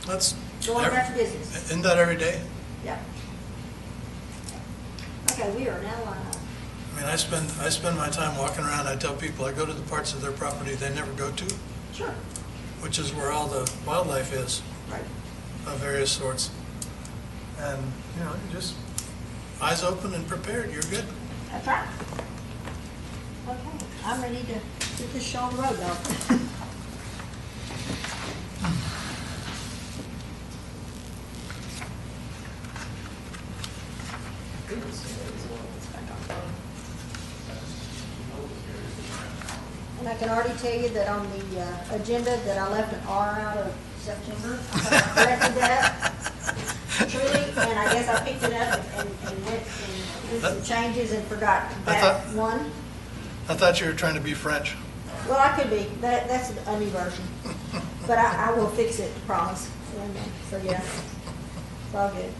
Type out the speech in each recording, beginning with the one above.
That's going about your business. Isn't that every day? Yeah. Okay, we are now live. I mean, I spend my time walking around. I tell people I go to the parts of their property they never go to, Sure. which is where all the wildlife is Right. of various sorts. And, you just eyes open and prepared, you're good. That's right. Okay, I'm ready to get this show on the road, though. And I can already tell you that on the agenda that I left an R out of September. I corrected that, truly, and I guess I picked it up and went and did some changes and forgot that one. I thought you were trying to be French. Well, I could be. That's a new version. But I will fix it, promise. And, so, yeah, it's all good.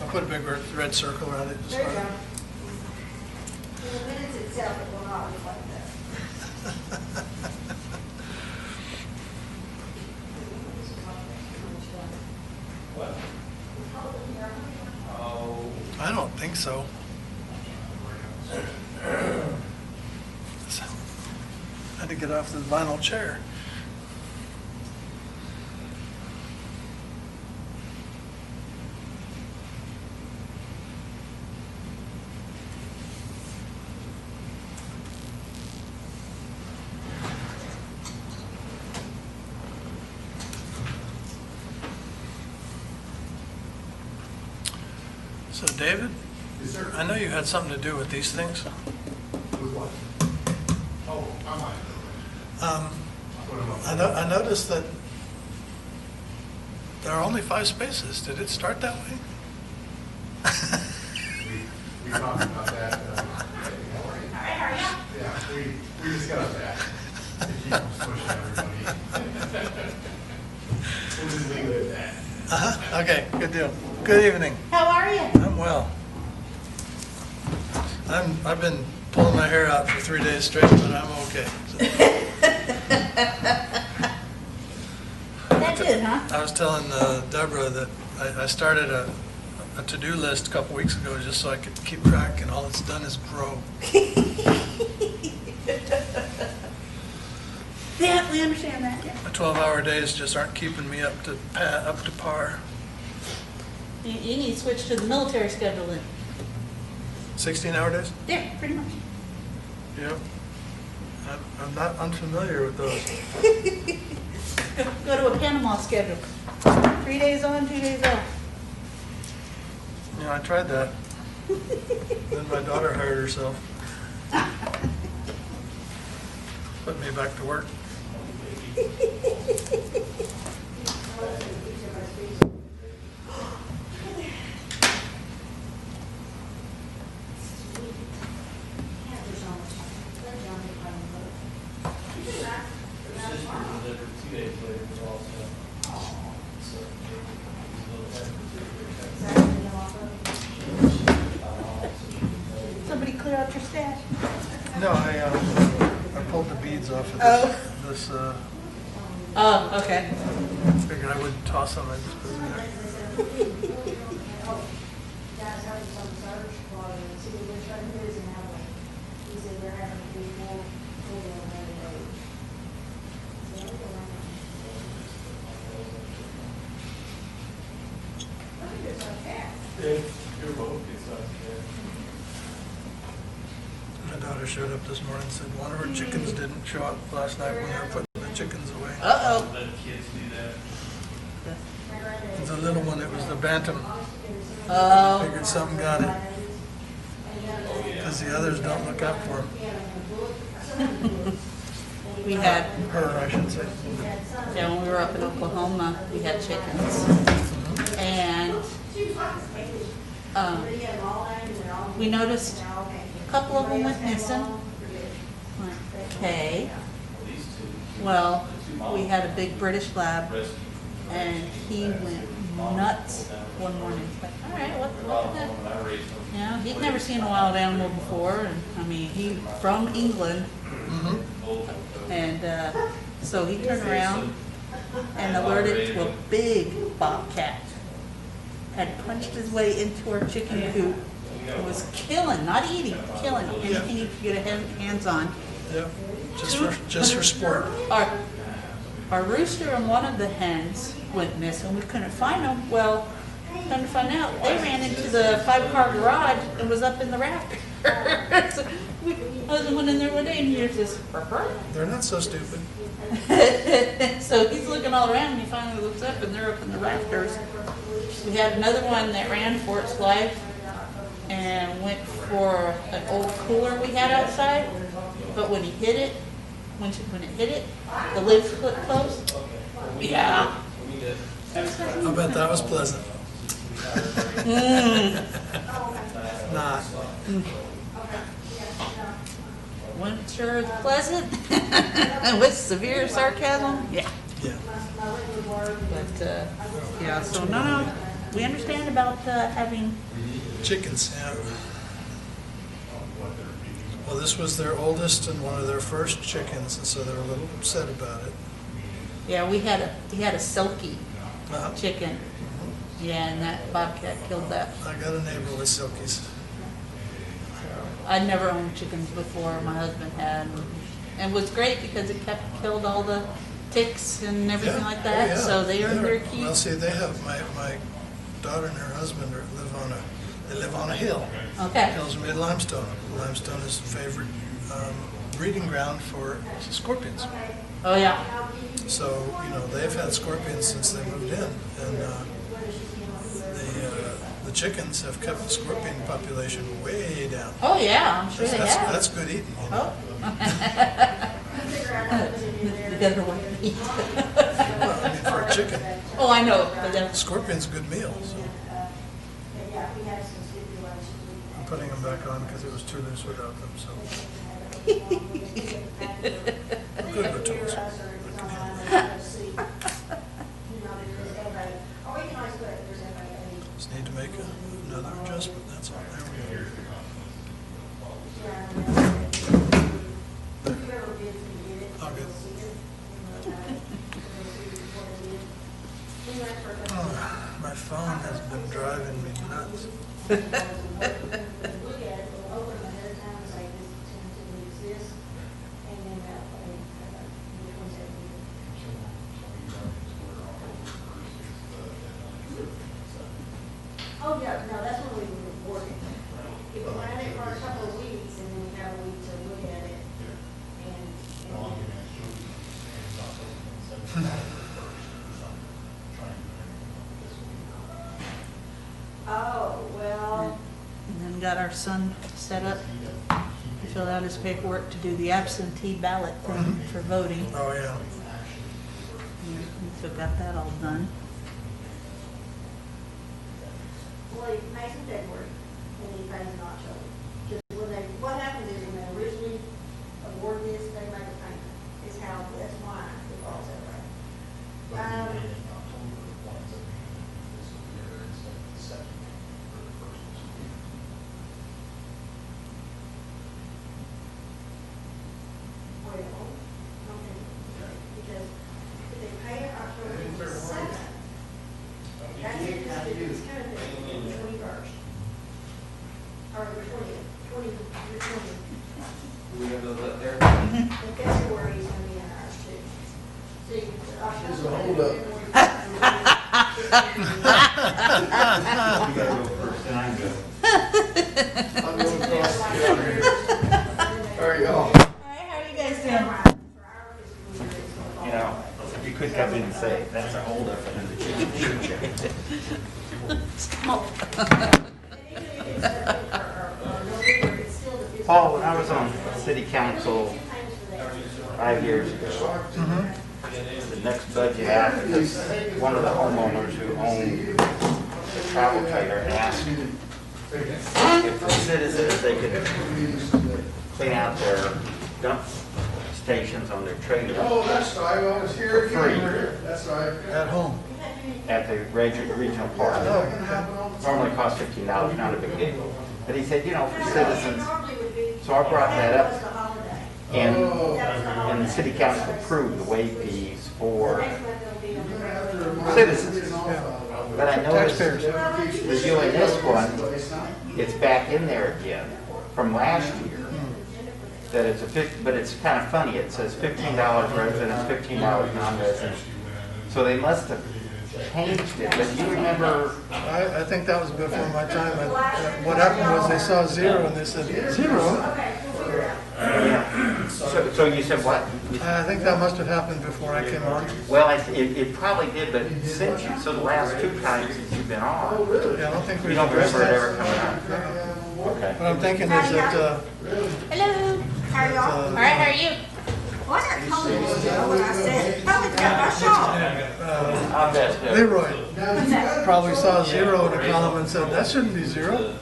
I put a big red circle around it. There you go. In the minutes itself, it will not look like that. What? Oh. I don't think so. I had to get off the vinyl chair. So David, Yes, sir. I know you had something to do with these things. With what? Oh, I might. What am I? I noticed that there are only 5 spaces. Did it start that way? We talked about that. Yeah, we discussed that. It keeps pushing everybody. We'll just leave it at that. Okay, good deal. Good evening. How are you? I'm well. I've been pulling my hair out for 3 days straight, but I'm okay. That's good, huh? I was telling Deborah that I started a to-do list a couple weeks ago just so I could keep track, and all it's done is grow. Yeah, we understand that, yeah. My 12-hour days just aren't keeping me up to par. You need to switch to the military schedule then. 16-hour days? Yeah, pretty much. Yep. I'm not unfamiliar with those. Go to a Panama schedule. 3 days on, 2 days off. Yeah, I tried that. Then my daughter hired herself. Put me back to work. Somebody clear out your stash. No, I pulled the beads off of this. Oh, okay. Figured I wouldn't toss them. I just put them there. My daughter showed up this morning and said one of her chickens didn't show up last night when they were putting the chickens away. Uh-oh. Let kids do that. It's a little one, it was the bantam. Oh. Figured something got it. Because the others don't look out for him. We had, Her, I should say. yeah, when we were up in Oklahoma, we had chickens. And we noticed a couple of them went missing. Went, okay. Well, we had a big British lab, and he went nuts one morning. It's like, all right, what the heck? Yeah, he'd never seen a wild animal before, and I mean, he from England, and so he turned around and alerted to a big bobcat. Had punched his way into our chicken coop and was killing, not eating, killing anything he could get hands on. Yep, just for sport. Our rooster and one of the hens went missing. We couldn't find them. Well, come to find out, they ran into the 5-car garage and was up in the rafters. So I went in there one day and here's this. Burr, burr. They're not so stupid. So he's looking all around and he finally looks up and they're up in the rafters. We had another one that ran for its life and went for an old cooler we had outside. But when he hit it, when it hit it, the lid split closed. Yeah. I bet that was pleasant. Not. Wasn't sure it was pleasant. With severe sarcasm. Yeah. Yeah. But yeah. So no, we understand about having. Chickens, yeah. Well, this was their oldest and one of their first chickens, and so they're a little upset about it. Yeah, we had a silky Uh, chicken. Yeah, and that bobcat killed that. I got a neighbor with silkies. I'd never owned chickens before. My husband had, and it was great because it killed all the ticks and everything Yeah. like that. Oh, yeah. So they earned their keep. Well, see, they have, my daughter and her husband live on a hill. Okay. Hills mid limestone. Limestone is a favorite breeding ground for scorpions. Oh yeah. So, they've had scorpions since they moved in, and the chickens have kept the scorpion population way down. Oh yeah. I'm sure they have. That's good eating. Oh. The better way to eat. Well, I mean, for a chicken, Oh, I know. But then, scorpion's a good meal. So I'm putting them back on because it was too loose without them. So good with tools. Just need to make another adjustment. That's all. There we go. All good. Oh, my phone has been driving me nuts. Oh, yeah, no, that's when we were working. If we ran it for a couple of weeks and then we have a week to look at it oh, well, and then got our son set up to fill out his paperwork to do the absentee ballot thing for voting. Oh, yeah. So got that all done. well, he pays in February and he pays in October. Just what happens is when they originally award this, they make a payment. That's why it falls that way. Well, okay, because if they pay it October 2nd, that's it's kind of the 21st. Or the 20th, the 20th. We have those up there? And February is gonna be in ours too. See, October. hold up. You gotta go first, and I go. I'm going across the counter here. There you go. All right, how are you guys doing? You know, you could come in and say, that's a holdup, and then the chicken shoot you. Paul, when I was on city council 5 years ago, the next budget happened, one of the homeowners who owned the travel trailer asked if the citizens, they could clean out their dump stations on their trailer Oh, that's right, I was here. For free. That's right. At home. at the regional park. Normally costs $15, not a big deal. But he said, for citizens, so I brought that up, and the city council approved the way fees for citizens. But I noticed Taxpayers. reviewing this one, it's back in there again from last year. That it's but it's kind of funny. It says $15 residents, $15 non-residents. So they must have changed it. But do you remember? I think that was before my time. What happened was they saw zero and they said, zero? So you said what? I think that must have happened before I came on. Well, it probably did, but since you, so the last two times since you've been on, Yeah, I don't think you we've don't addressed remember it that. ever coming up. Okay. What I'm thinking is that, Hello. How are y'all? All right, how are you? Well, I got told you when I said, probably got my shawl. I'll bet. Leroy probably saw zero in a column and said, that shouldn't be zero.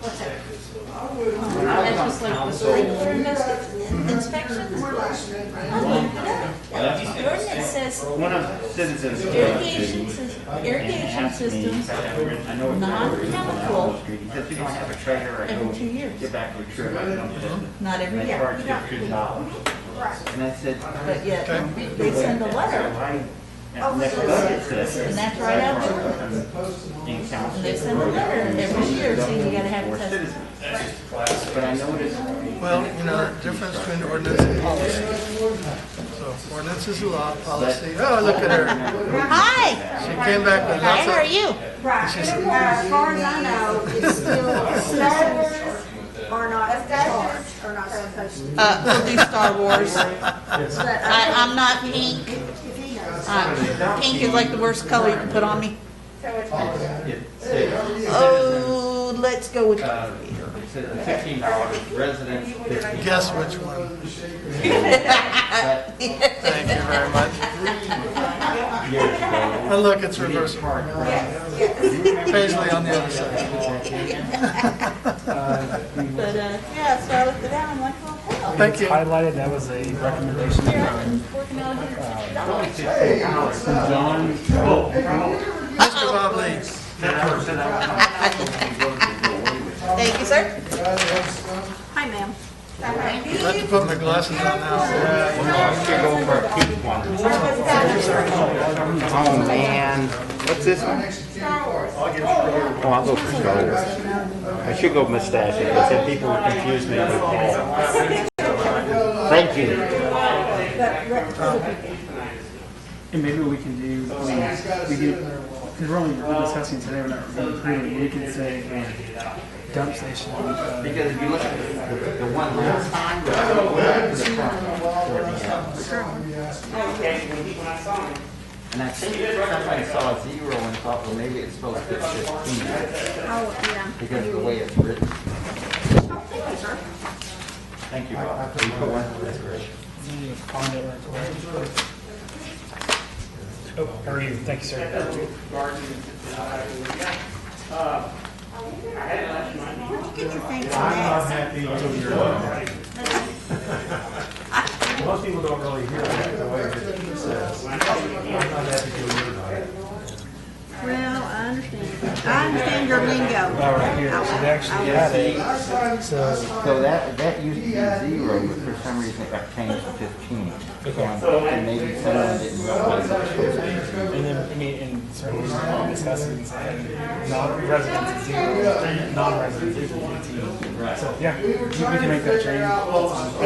That's just like the sprinkler inspections. The ordinance says One of the citizens came up to irrigation me irrigation and asked me, systems, I know it's non-chemical, He says, you don't have a trailer, I every go 2 years. get back to the trailer, I don't get it. Not every And they year. charge you $50. And I said, But yet, they send a letter, next budget says, and that's right out there. in And council. they send a letter every year saying you gotta have For it tested. citizens. But I noticed, Well, you know, the difference between ordinance and policy. So ordinance is a law, policy, oh, look at her. Hi! She came back with Hi, lots how are of, you? Right, as far as I know, it's still, citizens are not charged, are not supposed to. We'll do Star Wars. But I'm not pink. Pink is like the worst color you can put on me. it said, Oh, let's go with it said $15 residents, $50. guess which one. But Thank you very much. years ago, And look, it's reversible. Paisley on the other side. But, yeah, so I looked it down, I'm like, oh, hell. Thank you. Highlighted, that was a recommendation Here, I've been working out here. Mr. Bob Lee. Thank you, sir. Hi, ma'am. I have to put my glasses on now. should go for a pink one. Oh, man. What's this one? Oh, I'll go for Star Wars. I should go mustache. I said people would confuse me with Paul. Thank you. And maybe we can do, we do, because we're discussing today, we're not really approving, we can say dump station. Because if you look at the one last time, the and I think somebody saw a zero and thought, well, maybe it's supposed to be 15 Oh, yeah. because of the way it's written. Oh, thank you, sir. Thank you, Bob. That's great. Find it right away. Oh, how are you? Thank you, sir. Get your fancy next. Most people don't really hear that the way it says. I'm not happy to hear about it. Well, I understand your lingo. Oh, right here, so they actually had it, so, So that used to be zero, but for some reason it got changed to 15. And maybe someone didn't realize it was supposed to be. and then, I mean, and certainly we're discussing saying non-residents is zero, non-residents is 15. So, yeah, we can make that change. I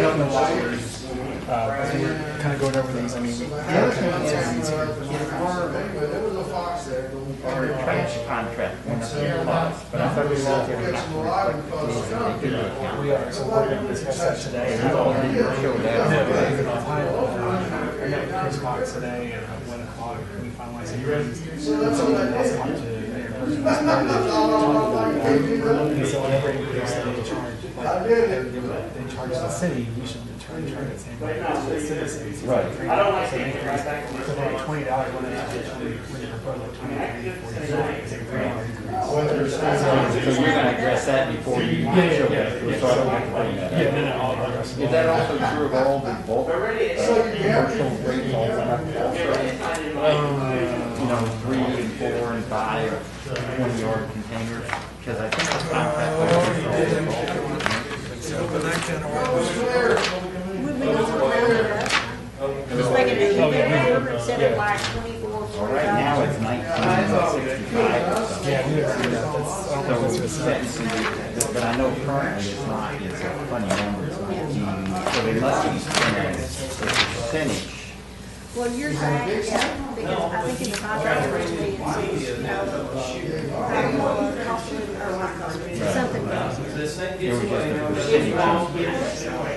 don't know why we're, as we were kind of going over these, I mean, we kind of concerns here. Our trash contract went up in cost, but I thought we were going to have to reflect the fees that they do account. We are, so we're going to discuss that today. Show that. I met with Chris Cox today at 1 o'clock. We finalized the agreement. And so then that's talked to Mayor Person this morning, talking about that. And so whatever increase that they charge, like they charge the city, we should try and charge the same rate as the citizens. Right. So they increase, so they're like $20 when they propose like 23, 45, it's like $3 increase. So you're going to address that before you show that, so I don't have to bring that up. Yeah, no, I'll address it. Is that also true of all the bulk commercial rates all went up also? You know, 3 and 4 and 5 20-yard containers? Because I think the contract Open that can of worms. We just round it up. Just make it a number, set it by 24, Well, right now it's 19 65 or something. Yeah, we never did that. That's, I don't So think it's that's sentencing, but I know currently it's not, it's a funny number, it's 19, so they must be spending a percentage. Well, yours, yeah, because I think in the contract originally, it's, cost of living, or not cost of living, something. It was just a percentage.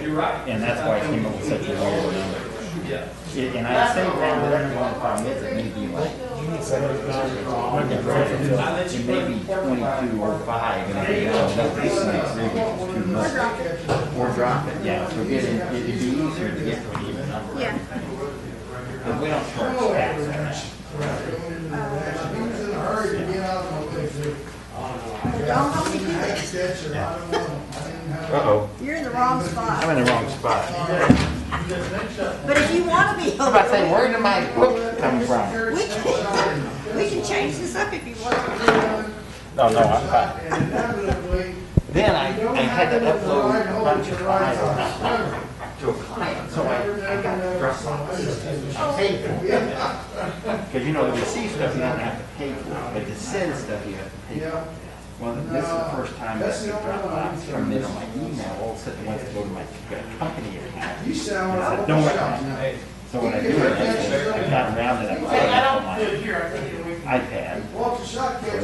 You're right. And that's why it came up with such a low number. And I think that the one problem is it may be like, it may be 2205, and if you don't know, this makes really too much. Or drop it, yeah, so it'd be easier to get to an even number. Yeah. But we don't charge tax on that. Don't hold me to this. Uh-oh, You're in the wrong spot. I'm in the wrong spot. But if you want to be I'm about to say, where did my book come from? we can change this up if you want to. No, I'm fine. Then I had to upload a bunch of files to a client, so I got Dropbox. I paid for it. Because you know, the receive stuff you don't have to pay for, but the send stuff you have to pay for. Well, this is the first time that the Dropbox come in on my email, all of a sudden it wants to go to my company account. And I said, don't worry. So what I do is I got around it, I put it on my iPad. And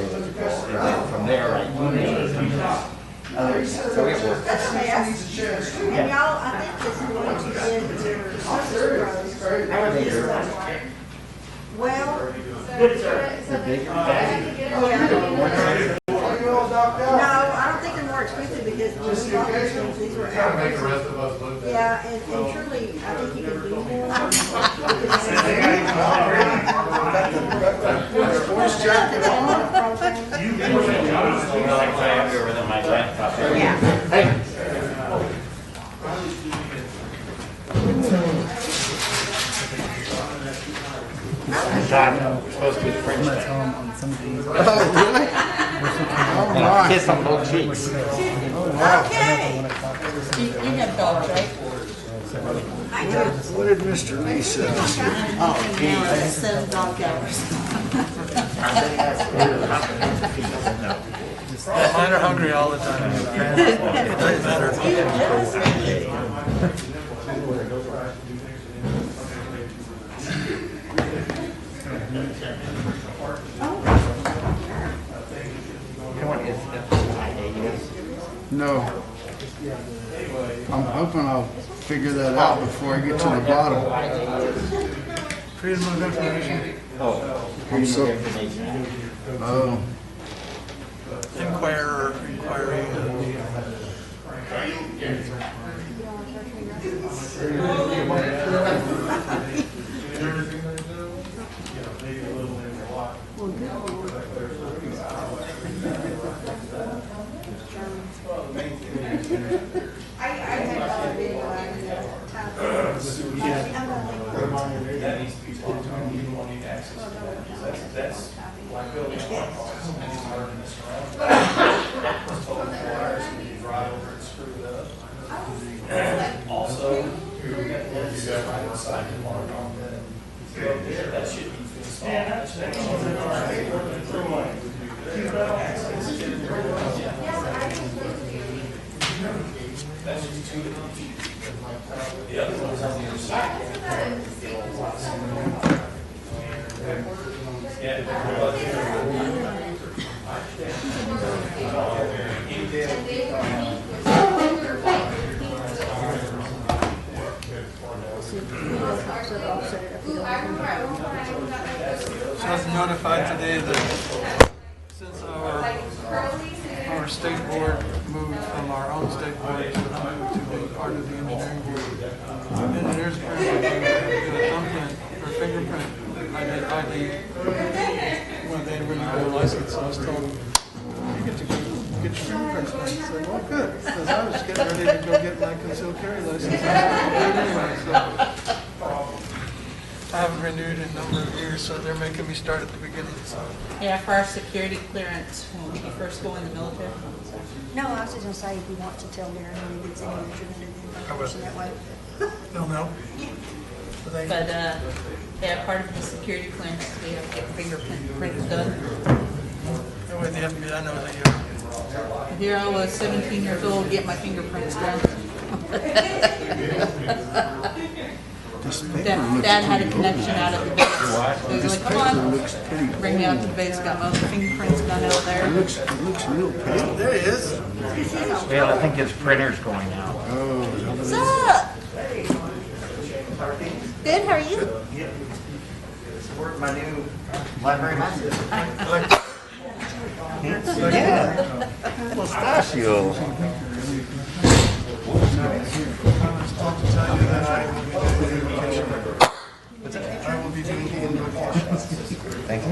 then from there, I emailed it to my other account. So it works. That's fast. And y'all, I think this is going to end your service growth. How are they doing? Well, The bigger bag? yeah. No, I don't think they're more expensive because when we bought these things, these were Kind of make the out. rest of us look bad. Yeah, and truly, I think you can do more. You know, like I have over than my laptop. Yeah. Hey. We're supposed to be French. I'm gonna tell them on some of these. And I'll kiss on both cheeks. Okay. You have dogs, right? What did Mr. Lee say? Oh, geez. 7 dog hours. Yeah, mine are hungry all the time. It doesn't matter. Come on, it's FIAS. No. I'm hoping I'll figure that out before I get to the bottom. Freedom of information, Oh, I'm so- Freedom of Information Act. Oh, inquirer, inquiry. So I was notified today that since our state board moved from our own state board to be part of the engineering board, engineers apparently do a thumbprint or fingerprint ID when they renew their license. So I was told, you get to get your fingerprints done. I said, well, good, because I was getting ready to go get my concealed carry license. Anyway, so I haven't renewed in a number of years, so they're making me start at the beginning, so. Yeah, for our security clearance, when you first go in the military. No, I was just gonna say, if you want to tell Darren when he gets in, that you're gonna do the information that way. They'll know. But they- But, yeah, part of the security clearance, we have to get fingerprints done. That way the FBI knows that you. Here I was, 17 years old, get my fingerprints done. This paper Dad had a looks connection out at the base. So he was like, come on, bring me out to the base, got my fingerprints done out there. it looks real pretty. There he is. Well, I think his printer's going out. Oh, What's up? Good, how are you? Where's my new library master? Pistachio. I will be doing the invocation. Thank you.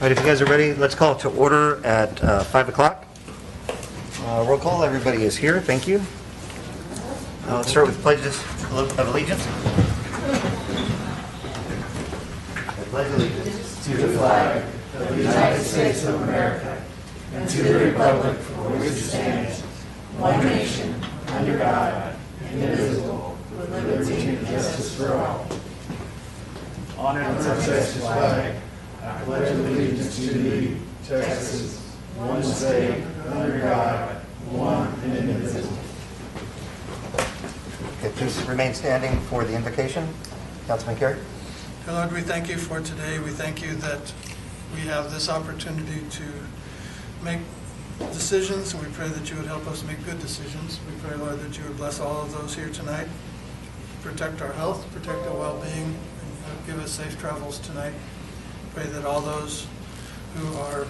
All right, if you guys are ready, let's call it to order at 5 o'clock. Roll call, everybody is here, thank you. Let's start with pledges of allegiance. I pledge allegiance to the flag of the United States of America and to the republic for which it stands, one nation, under God, indivisible, with liberty and justice for all. Honor and protect the flag. I pledge allegiance to thee, Texas, one state, under God, one and indivisible. Okay, please remain standing for the invocation. Councilman Carey. Dear Lord, we thank you for today. We thank you that we have this opportunity to make decisions, and we pray that you would help us make good decisions. We pray, Lord, that you would bless all of those here tonight, protect our health, protect our well-being, and give us safe travels tonight. Pray that all those who are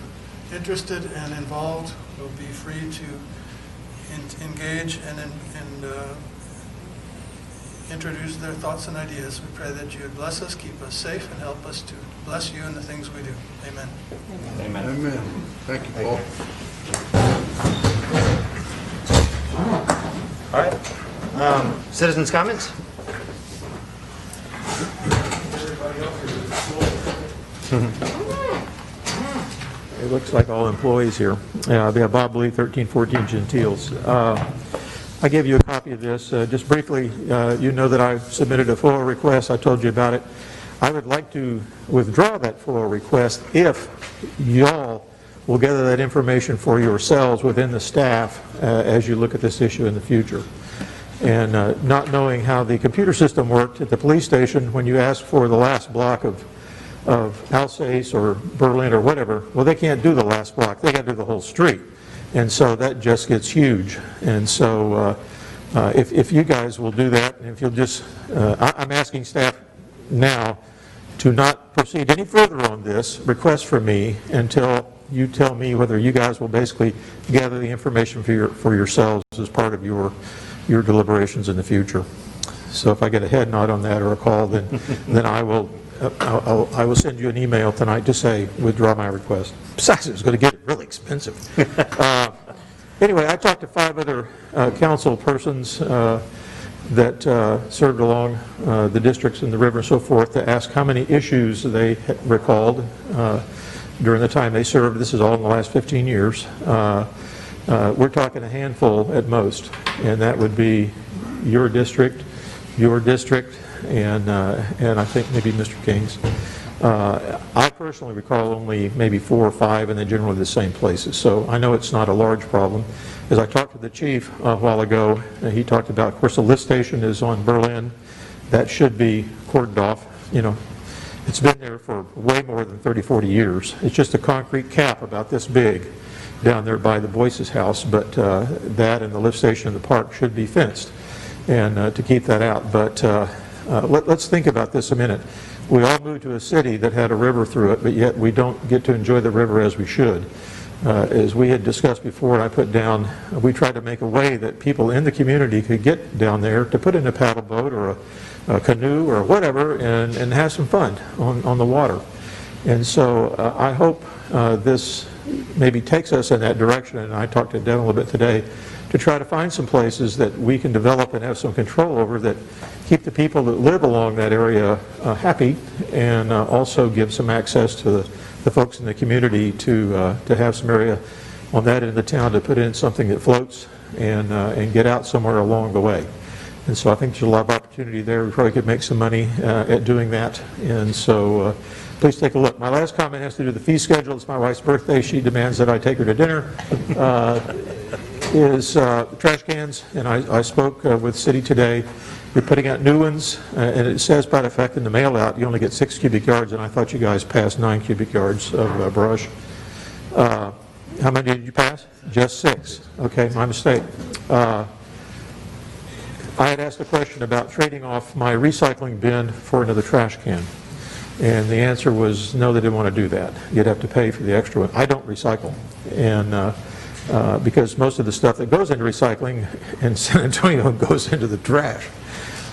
interested and involved will be free to engage and introduce their thoughts and ideas. We pray that you would bless us, keep us safe, and help us to bless you in the things we do. Amen. amen. Thank you, Paul. All right. Citizens' comments? It looks like all employees here. We have Bob Lee, 1314 Gentiles. I gave you a copy of this. Just briefly, you know that I submitted a FOIA request. I told you about it. I would like to withdraw that FOIA request if y'all will gather that information for yourselves within the staff as you look at this issue in the future. And not knowing how the computer system worked at the police station, when you asked for the last block of Alsace or Berlin or whatever, well, they can't do the last block. They got to do the whole street. And so that just gets huge. And so if you guys will do that, and if you'll just, I'm asking staff now to not proceed any further on this request from me until you tell me whether you guys will basically gather the information for yourselves as part of your deliberations in the future. So if I get a head nod on that or a call, then I will send you an email tonight to say withdraw my request. Besides, it was going to get really expensive. Anyway, I talked to 5 other council persons that served along the districts in the river and so forth to ask how many issues they recalled during the time they served. This is all in the last 15 years. We're talking a handful at most, and that would be your district, and I think maybe Mr. King's. I personally recall only maybe 4 or 5, and they're generally the same places. So I know it's not a large problem. As I talked to the chief a while ago, he talked about, of course, the lift station is on Berlin. That should be cordoned off. You know, it's been there for way more than 30, 40 years. It's just a concrete cap about this big down there by the Boyce's house, but that and the lift station in the park should be fenced, and to keep that out. But let's think about this a minute. We all moved to a city that had a river through it, but yet we don't get to enjoy the river as we should. As we had discussed before, and I put down, we tried to make a way that people in the community could get down there to put in a paddle boat or a canoe or whatever and have some fun on the water. And so I hope this maybe takes us in that direction, and I talked to Devin a little bit today, to try to find some places that we can develop and have some control over that keep the people that live along that area happy, and also give some access to the folks in the community to have some area on that end of the town to put in something that floats and get out somewhere along the way. And so I think there's a lot of opportunity there. We probably could make some money at doing that. And so please take a look. My last comment has to do with the fee schedule. It's my wife's birthday. She demands that I take her to dinner. Is trash cans, and I spoke with City today. We're putting out new ones, and it says, by the fact, in the mail out, you only get 6 cubic yards, and I thought you guys passed 9 cubic yards of brush. How many did you pass? Just 6. Okay, my mistake. I had asked a question about trading off my recycling bin for another trash can, and the answer was no, they didn't want to do that. You'd have to pay for the extra one. I don't recycle, and because most of the stuff that goes into recycling in San Antonio goes into the trash.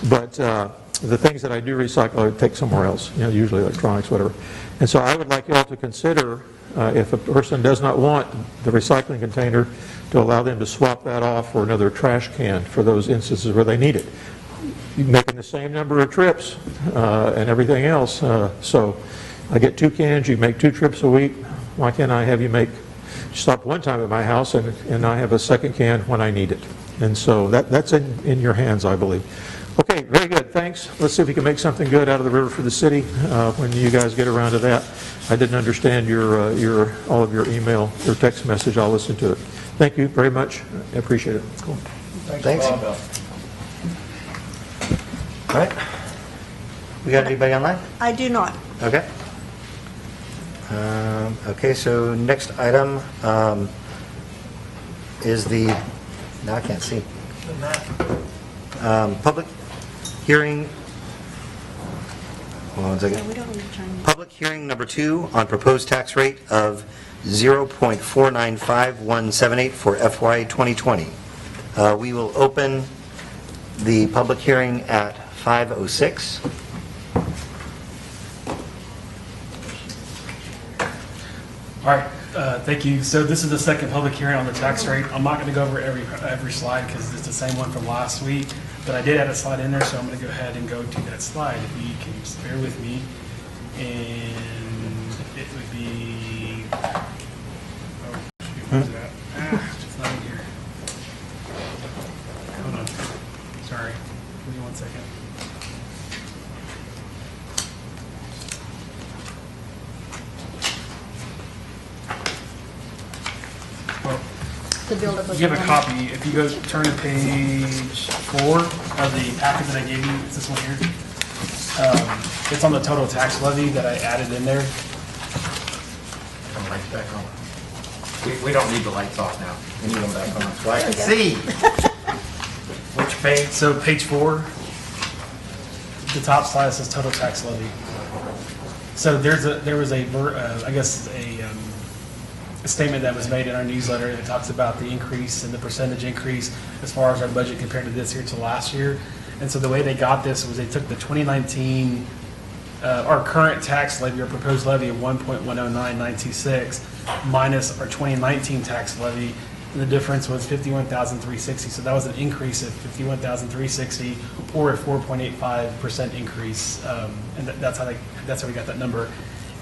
But the things that I do recycle, I take somewhere else, you know, usually electronics, whatever. And so I would like you all to consider, if a person does not want the recycling container, to allow them to swap that off for another trash can for those instances where they need it. You're making the same number of trips and everything else. So I get 2 cans, you make 2 trips a week. Why can't I have you stop one time at my house and I have a second can when I need it? And so that's in your hands, I believe. Okay, very good, thanks. Let's see if we can make something good out of the river for the city when you guys get around to that. I didn't understand all of your email, your text message. I'll listen to it. Thank you very much. I appreciate it. Cool. Thanks. All right. We got anybody online? I do not. Okay. Okay, so next item is now I can't see. Public hearing. Hold on one second. We don't need to chime in. Public hearing number 2 on proposed tax rate of 0.495178 for FY 2020. We will open the public hearing at 5:06. All right, thank you. So this is the second public hearing on the tax rate. I'm not going to go over every slide because it's the same one from last week, but I did add a slide in there, so I'm going to go ahead and go to that slide if you can just bear with me. And it would be, oh, shoot, where's that? It's not in here. Hold on. Sorry. Give me 1 second. Well, The buildup was. you have a copy. If you go turn to page 4 of the packet that I gave you, it's this one here. It's on the total tax levy that I added in there. Come right back on. We don't need the lights off now. We need them back on so I can see. Which page? So page 4, the top slide says total tax levy. So there was a statement that was made in our newsletter that talks about the increase and the percentage increase as far as our budget compared to this year to last year. And so the way they got this was they took the 2019, our current tax levy or proposed levy of 1.109926 minus our 2019 tax levy. And the difference was 51,360. So that was an increase of 51,360 or a 4.85% increase. And that's how we got that number.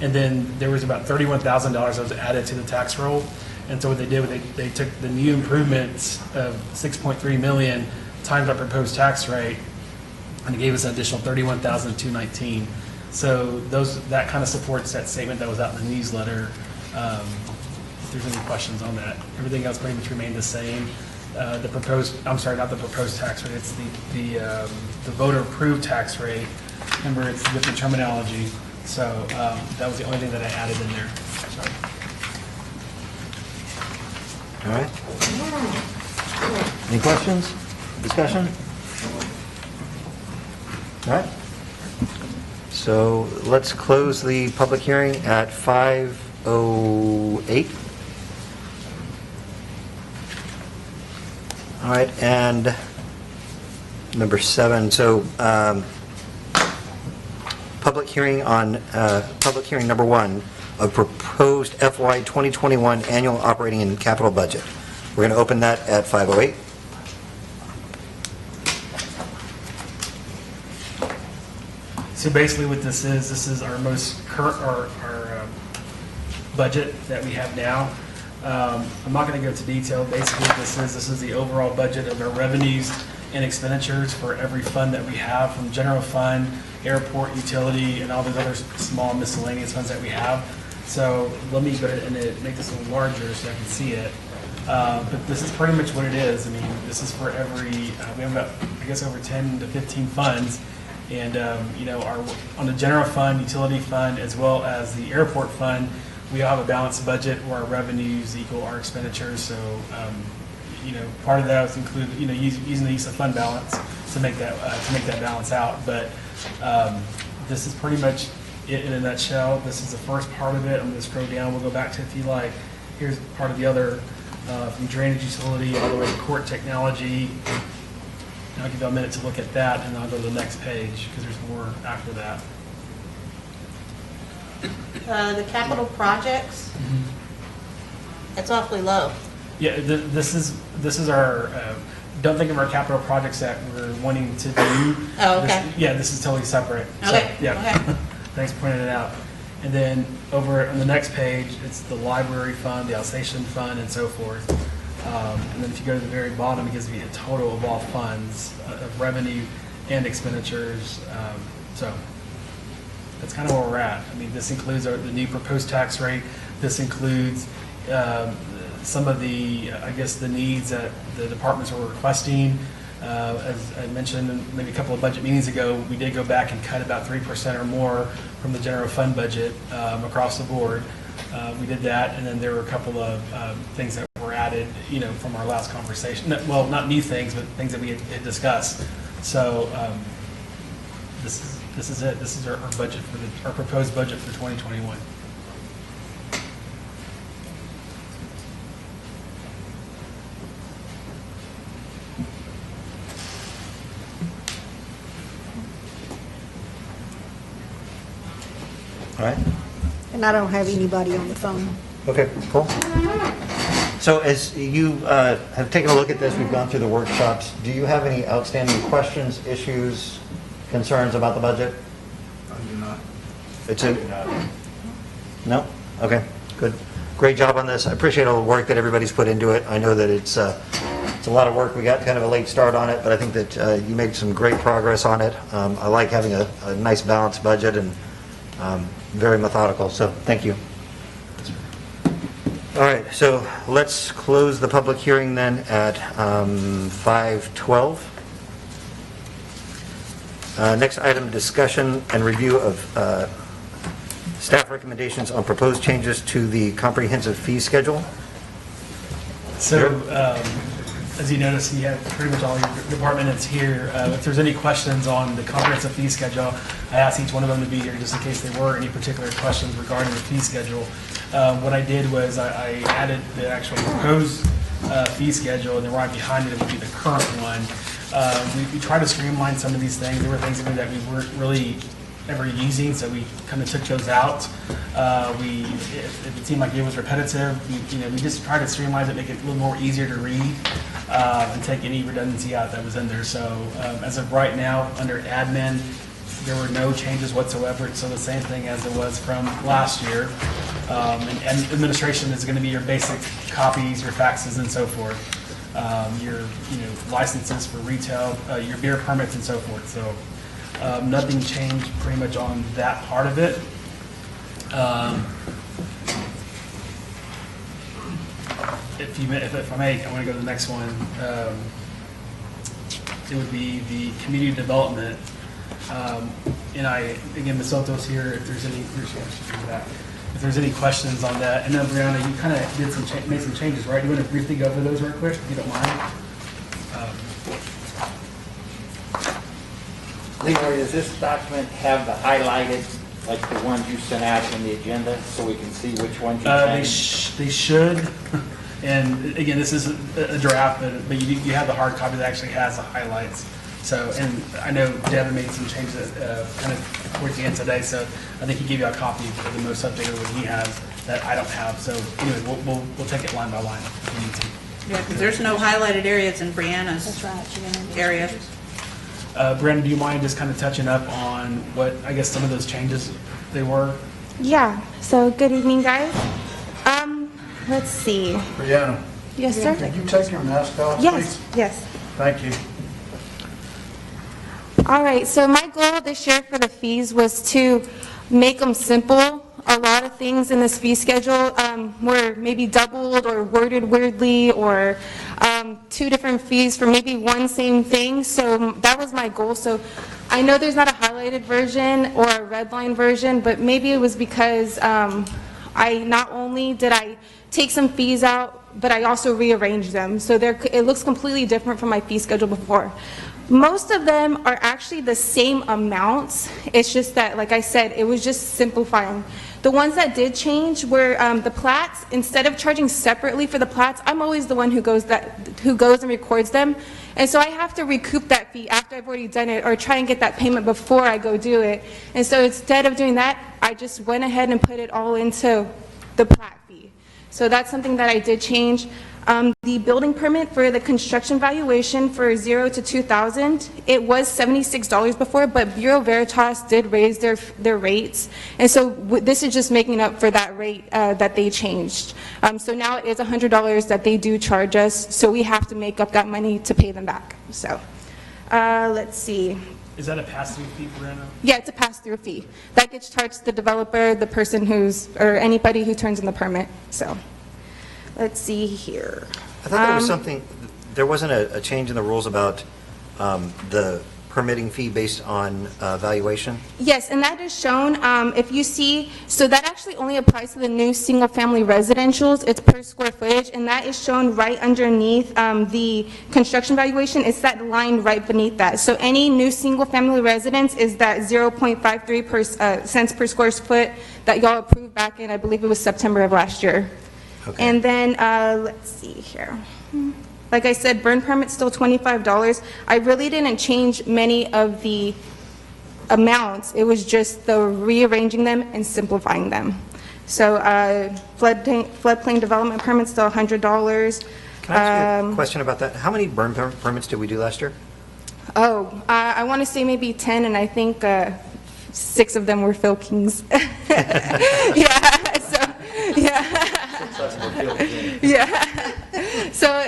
And then there was about $31,000 that was added to the tax roll. And so what they did, they took the new improvements of 6.3 million times our proposed tax rate, and it gave us an additional 31,219. So that kind of supports that statement that was out in the newsletter. If there's any questions on that, everything else pretty much remained the same. Not the proposed tax rate, it's the voter approved tax rate. Remember, it's different terminology. So that was the only thing that I added in there. Sorry. All right. Any questions? Discussion? All right. So let's close the public hearing at 5:08. All right, and number 7. So public hearing number 1 of proposed FY 2021 annual operating and capital budget. We're going to open that at 5:08. So basically what this is our most current, our budget that we have now. I'm not going to go into detail. Basically what this is the overall budget of our revenues and expenditures for every fund that we have, from general fund, airport, utility, and all those other small miscellaneous funds that we have. So let me go ahead and make this a little larger so I can see it. But this is pretty much what it is. I mean, this is for every, we have about, I guess, over 10 to 15 funds. And, on the general fund, utility fund, as well as the airport fund, we all have a balanced budget where our revenues equal our expenditures. So, part of that is include, using the use of fund balance to make that balance out. But this is pretty much it in a nutshell. This is the first part of it. I'm going to scroll down. We'll go back to it if you like. Here's part of the other, from drainage utility all the way to court technology. And I'll give you a minute to look at that, and then I'll go to the next page because there's more after that. The capital projects, it's awfully low. Yeah, this is our. Don't think of our capital projects that we're wanting to do. Oh, okay. This is totally separate. Okay. So, yeah. Okay. Thanks for pointing it out. And then over on the next page, it's the library fund, the Alsatian fund, and so forth. And then if you go to the very bottom, it gives me a total of all funds of revenue and expenditures. So that's kind of where we're at. I mean, this includes the new proposed tax rate. This includes some of the, the needs that the departments are requesting. As I mentioned maybe a couple of budget meetings ago, we did go back and cut about 3% or more from the general fund budget across the board. We did that, and then there were a couple of things that were added, from our last conversation. Well, not new things, but things that we had discussed. So this is it. This is our budget for our proposed budget for 2021. All right. And I don't have anybody on the phone. Okay, cool. So as you have taken a look at this, we've gone through the workshops. Do you have any outstanding questions, issues, concerns about the budget? I do not. It's a, no? Okay, good. Great job on this. I appreciate all the work that everybody's put into it. I know that it's a lot of work. We got kind of a late start on it, but I think that you made some great progress on it. I like having a nice balanced budget and very methodical, so thank you. All right, so let's close the public hearing then at 5:12. Next item, discussion and review of staff recommendations on proposed changes to the comprehensive fee schedule. So, as you notice, you have pretty much all your department heads here. If there's any questions on the comprehensive fee schedule, I asked each one of them to be here just in case there were any particular questions regarding the fee schedule. What I did was I added the actual proposed fee schedule, and then right behind it would be the current one. We tried to streamline some of these things. There were things in there that we weren't really ever using, so we kind of took those out. If it seemed like it was repetitive, we just tried to streamline it, make it a little more easier to read, and take any redundancy out that was in there. So as of right now, under admin, there were no changes whatsoever. It's still the same thing as it was from last year. And administration is going to be your basic copies, your faxes, and so forth. Your licenses for retail, your beer permits, and so forth. So. Nothing changed pretty much on that part of it. If I may, I want to go to the next one. It would be the community development. Again, Ms. Soto's here. If there's any, if there's any questions on that, and then Brianna, you kind of made some changes, right? You want to briefly go over those real quick, if you don't mind? Leroy, does this document have the highlighted, like the ones you sent out in the agenda, so we can see which ones you changed? They should. And again, this is a draft, but you have the hard copy that actually has the highlights. So, and I know Devin made some changes kind of towards the end today, so I think he gave you a copy of the most updated one he has that I don't have. So anyway, we'll take it line by line if we need to. Yeah, because there's no highlighted areas in Brianna's That's right. You're gonna do area. Brandon, do you mind just kind of touching up on what, I guess, some of those changes they were? Yeah, so good evening, guys. Let's see. Brianna, Yes, sir? can you take your mask off, please? Yes, yes. Thank you. All right, so my goal this year for the fees was to make them simple. A lot of things in this fee schedule were maybe doubled or worded weirdly, or two different fees for maybe one same thing. So that was my goal. So I know there's not a highlighted version or a red line version, but maybe it was because I not only did I take some fees out, but I also rearranged them. So it looks completely different from my fee schedule before. Most of them are actually the same amounts. It's just that, like I said, it was just simplifying. The ones that did change were the plats. Instead of charging separately for the plats, I'm always the one who goes and records them. And so I have to recoup that fee after I've already done it, or try and get that payment before I go do it. And so instead of doing that, I just went ahead and put it all into the plat fee. So that's something that I did change. The building permit for the construction valuation for 0 to 2,000, it was $76 before, but Bureau Veritas did raise their rates. And so this is just making up for that rate that they changed. So now it is $100 that they do charge us, so we have to make up that money to pay them back. So let's see. Is that a pass-through fee, Brandon? Yeah, it's a pass-through fee. That gets charged to the developer, the person or anybody who turns in the permit. So let's see here. I thought there was something, there wasn't a change in the rules about the permitting fee based on valuation? Yes, and that is shown, if you see, so that actually only applies to the new single-family residentials. It's per square footage, and that is shown right underneath the construction valuation. It's that line right beneath that. So any new single-family residence is that 0.53 cents per square foot that y'all approved back in, I believe it was September of last year. Okay. And then, let's see here. Like I said, burn permit's still $25. I really didn't change many of the amounts. It was just the rearranging them and simplifying them. So floodplain development permit's still $100. Can I ask you a question about that? How many burn permits did we do last year? I want to say maybe 10, and I think 6 of them were Phil Kings. Yeah, so, yeah. Yeah. So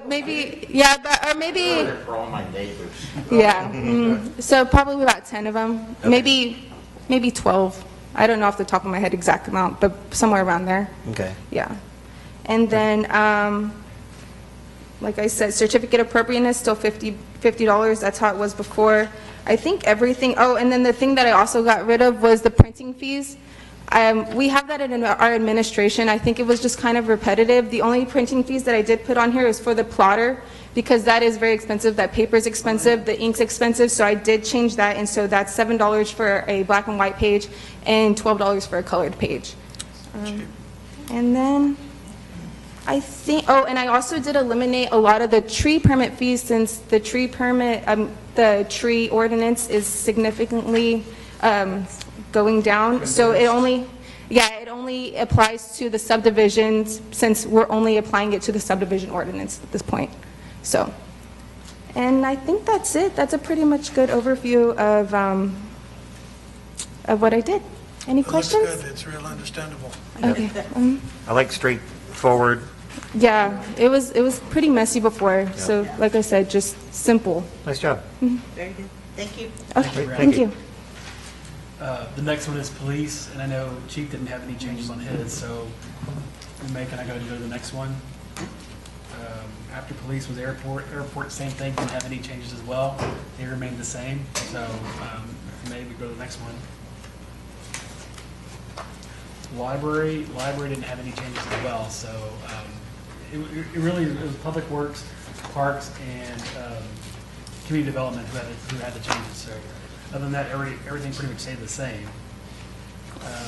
maybe, yeah, or maybe, For all my neighbors. yeah. So probably about 10 of them, Okay. maybe 12. I don't know off the top of my head exact amount, but somewhere around there. Okay. Yeah. And then, like I said, certificate appropriateness, still $50. That's how it was before. I think everything, and then the thing that I also got rid of was the printing fees. We have that in our administration. I think it was just kind of repetitive. The only printing fees that I did put on here is for the plotter, because that is very expensive. That paper's expensive, the ink's expensive, so I did change that, and so that's $7 for a black and white page and $12 for a colored page. And then I think, oh, and I also did eliminate a lot of the tree permit fees, since the tree permit, the tree ordinance is significantly going down. So it only, it only applies to the subdivisions, since we're only applying it to the subdivision ordinance at this point. So, and I think that's it. That's a pretty much good overview of what I did. Any questions? Looks good. It's real understandable. Okay. I like straightforward. Yeah, it was pretty messy before. So, like I said, just simple. Nice job. Very good. Thank you. Okay, Thank thank you. you. The next one is police, and I know Chief didn't have any changes on his, so May, can I go to the next one? After police was airport. Airport, same thing, didn't have any changes as well. They remained the same, so May, we go to the next one. Library didn't have any changes as well, so it was Public Works, Parks, and Community Development who had the changes. So other than that, everything pretty much stayed the same.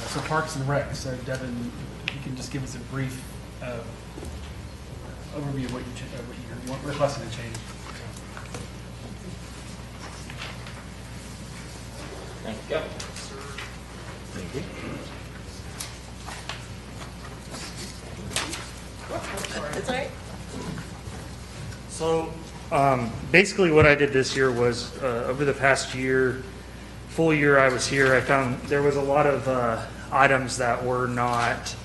So Parks and Rec. So Devin, you can just give us a brief overview of what you're requesting to change. Thank you. Thank you. That's all right. So basically what I did this year was over the past year, full year I was here, I found there was a lot of items that were not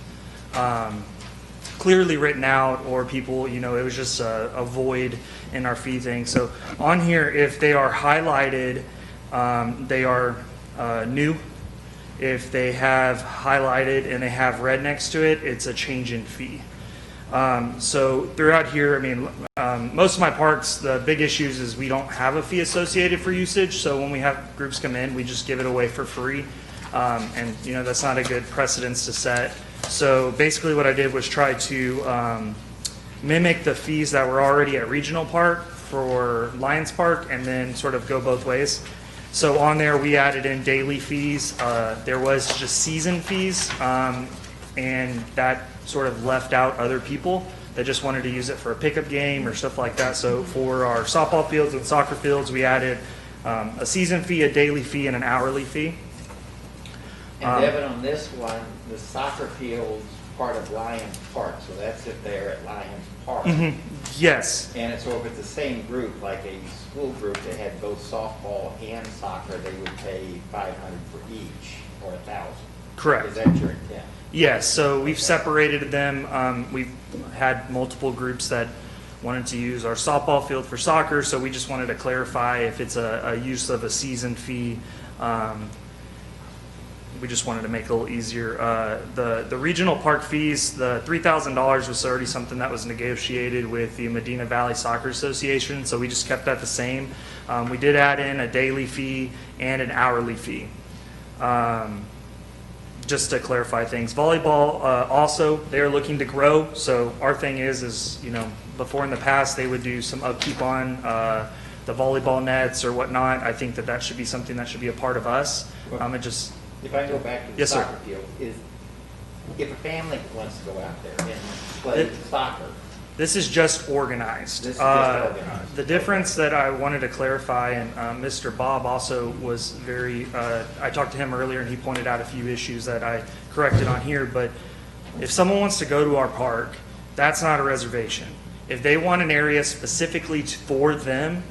clearly written out, or people, it was just a void in our fee thing. So on here, if they are highlighted, they are new. If they have highlighted and they have red next to it, it's a change in fee. So throughout here, most of my parks, the big issues is we don't have a fee associated for usage. So when we have groups come in, we just give it away for free. And that's not a good precedence to set. So basically what I did was try to mimic the fees that were already at Regional Park for Lions Park, and then sort of go both ways. So on there, we added in daily fees. There was just season fees, and that sort of left out other people that just wanted to use it for a pickup game or stuff like that. So for our softball fields and soccer fields, we added a season fee, a daily fee, and an hourly fee. And Devin, on this one, the soccer field's part of Lions Park, so that's if they're at Lions Park. Yes. And so if it's the same group, like a school group that had both softball and soccer, they would pay $500 for each, or $1,000. Correct. Is that your intent? Yes, so we've separated them. We've had multiple groups that wanted to use our softball field for soccer, so we just wanted to clarify if it's a use of a season fee. We just wanted to make it a little easier. The regional park fees, the $3,000 was already something that was negotiated with the Medina Valley Soccer Association, so we just kept that the same. We did add in a daily fee and an hourly fee. Just to clarify things. Volleyball, also, they're looking to grow. So our thing is, before in the past, they would do some upkeep on the volleyball nets or whatnot. I think that should be something that should be a part of us. If I go back to the Yes, sir. soccer field, if a family wants to go out there and play soccer, This is just organized. This is just organized. The difference that I wanted to clarify, and Mr. Bob also was very, I talked to him earlier and he pointed out a few issues that I corrected on here, but if someone wants to go to our park, that's not a reservation. If they want an area specifically for them,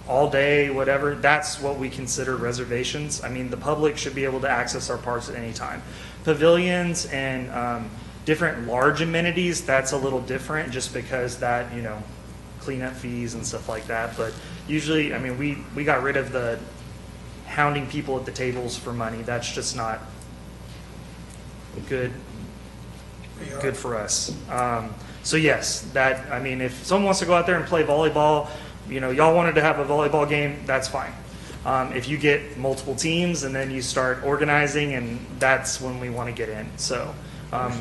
all day, whatever, that's what we consider reservations. I mean, the public should be able to access our parks at any time. Pavilions and different large amenities, that's a little different just because that, cleanup fees and stuff like that. But usually, I mean, we got rid of the hounding people at the tables for money. That's just not good for us. So yes, if someone wants to go out there and play volleyball, y'all wanted to have a volleyball game, that's fine. If you get multiple teams and then you start organizing, and that's when we want to get in. So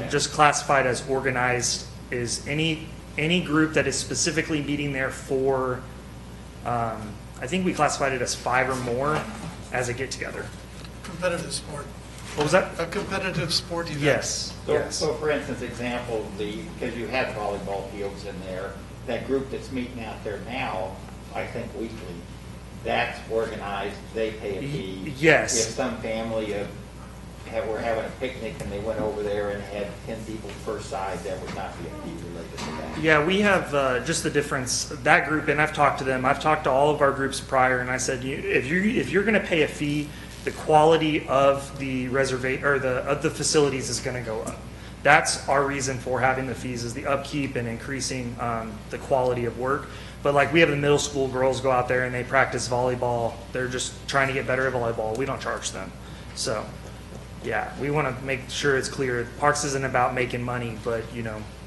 just classified as organized is any group that is specifically meeting there for, I think we classified it as 5 or more as a get-together. Competitive sport. What was that? A competitive sport event. Yes. So for instance, example, because you have volleyball fields in there, that group that's meeting out there now, I think weekly, that's organized, they pay a fee. Yes. If some family were having a picnic and they went over there and had 10 people per side, that would not be a fee related to that. Yeah, we have just the difference, that group, and I've talked to them, I've talked to all of our groups prior, and I said, if you're going to pay a fee, the quality of the of the facilities is going to go up. That's our reason for having the fees, is the upkeep and increasing the quality of work. But like, we have the middle school girls go out there and they practice volleyball. They're just trying to get better at volleyball. We don't charge them. So yeah, we want to make sure it's clear. Parks isn't about making money, but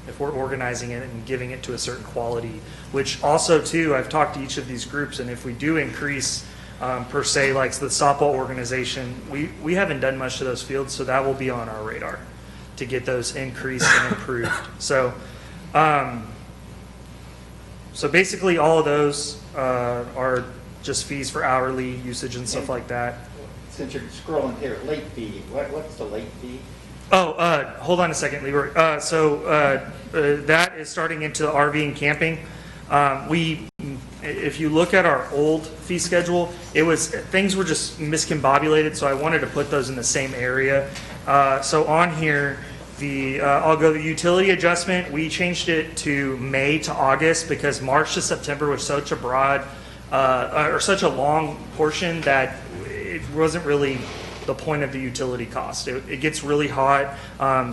if we're organizing it and giving it to a certain quality, which also too, I've talked to each of these groups, and if we do increase per se, like the softball organization, we haven't done much to those fields, so that will be on our radar to get those increased and improved. So basically all of those are just fees for hourly usage and stuff like that. Since you're scrolling here, late fee, what's the late fee? Oh, hold on a second, Leroy. That is starting into RV and camping. If you look at our old fee schedule, things were just miscombobulated, so I wanted to put those in the same area. So on here, I'll go the utility adjustment. We changed it to May to August because March to September was such a broad or such a long portion that it wasn't really the point of the utility cost. It gets really hot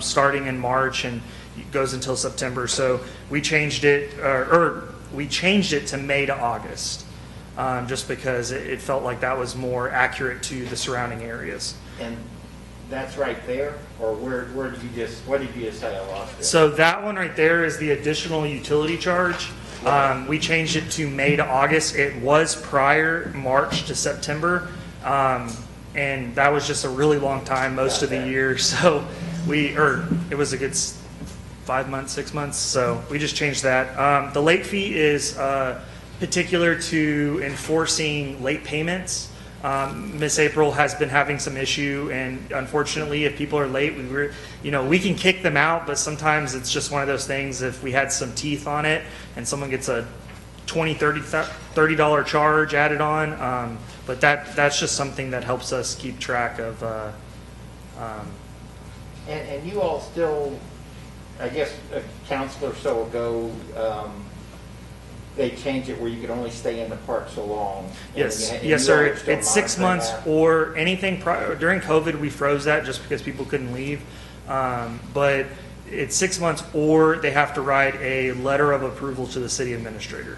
starting in March and goes until September. So we changed it, we changed it to May to August, just because it felt like that was more accurate to the surrounding areas. And that's right there, or what did you just say? I lost it. So that one right there is the additional utility charge. We changed it to May to August. It was prior March to September, and that was just a really long time, most of the year. So it was a good 5 months, 6 months. So we just changed that. The late fee is particular to enforcing late payments. Miss April has been having some issue, and unfortunately, if people are late, we can kick them out, but sometimes it's just one of those things. If we had some teeth on it, and someone gets a $20, $30 charge added on, but that's just something that helps us keep track of. And you all still, I guess, a council or so ago, they changed it where you could only stay in the park so long. Yes, sir. It's 6 months or anything. During COVID, we froze that just because people couldn't leave. But it's 6 months, or they have to write a letter of approval to the city administrator.